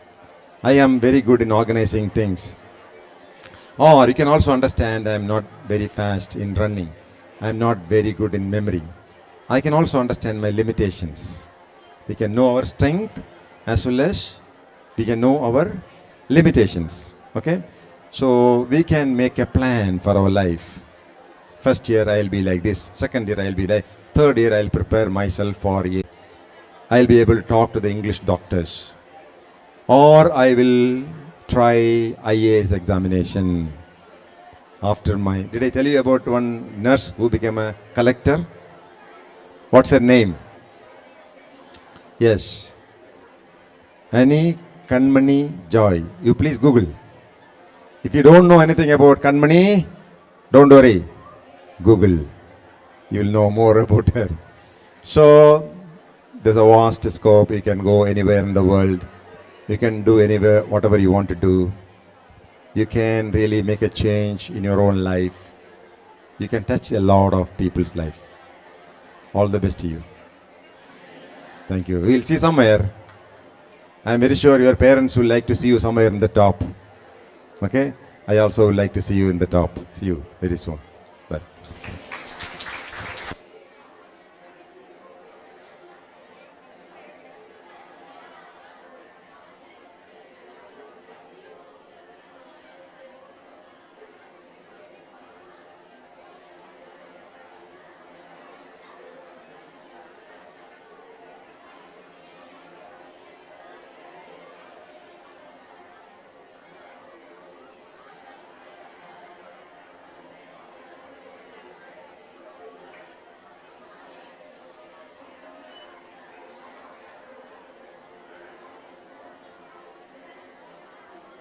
I am very good in organizing things. Or you can also understand I am not very fast in running. I am not very good in memory. I can also understand my limitations. We can know our strength as well as we can know our limitations. Okay? So we can make a plan for our life. First year I will be like this. Second year I will be like. Third year I will prepare myself for a. I will be able to talk to the English doctors. Or I will try IAS examination. After my. Did I tell you about one nurse who became a collector? What's her name? Yes. Annie Kanmani Joy. You please Google. If you don't know anything about Kanmani, don't worry. Google. You will know more about her. So, there's a vast scope. You can go anywhere in the world. You can do anywhere, whatever you want to do. You can really make a change in your own life. You can touch a lot of people's life. All the best to you. Thank you. We'll see somewhere. I'm very sure your parents will like to see you somewhere in the top. Okay? I also would like to see you in the top. See you very soon.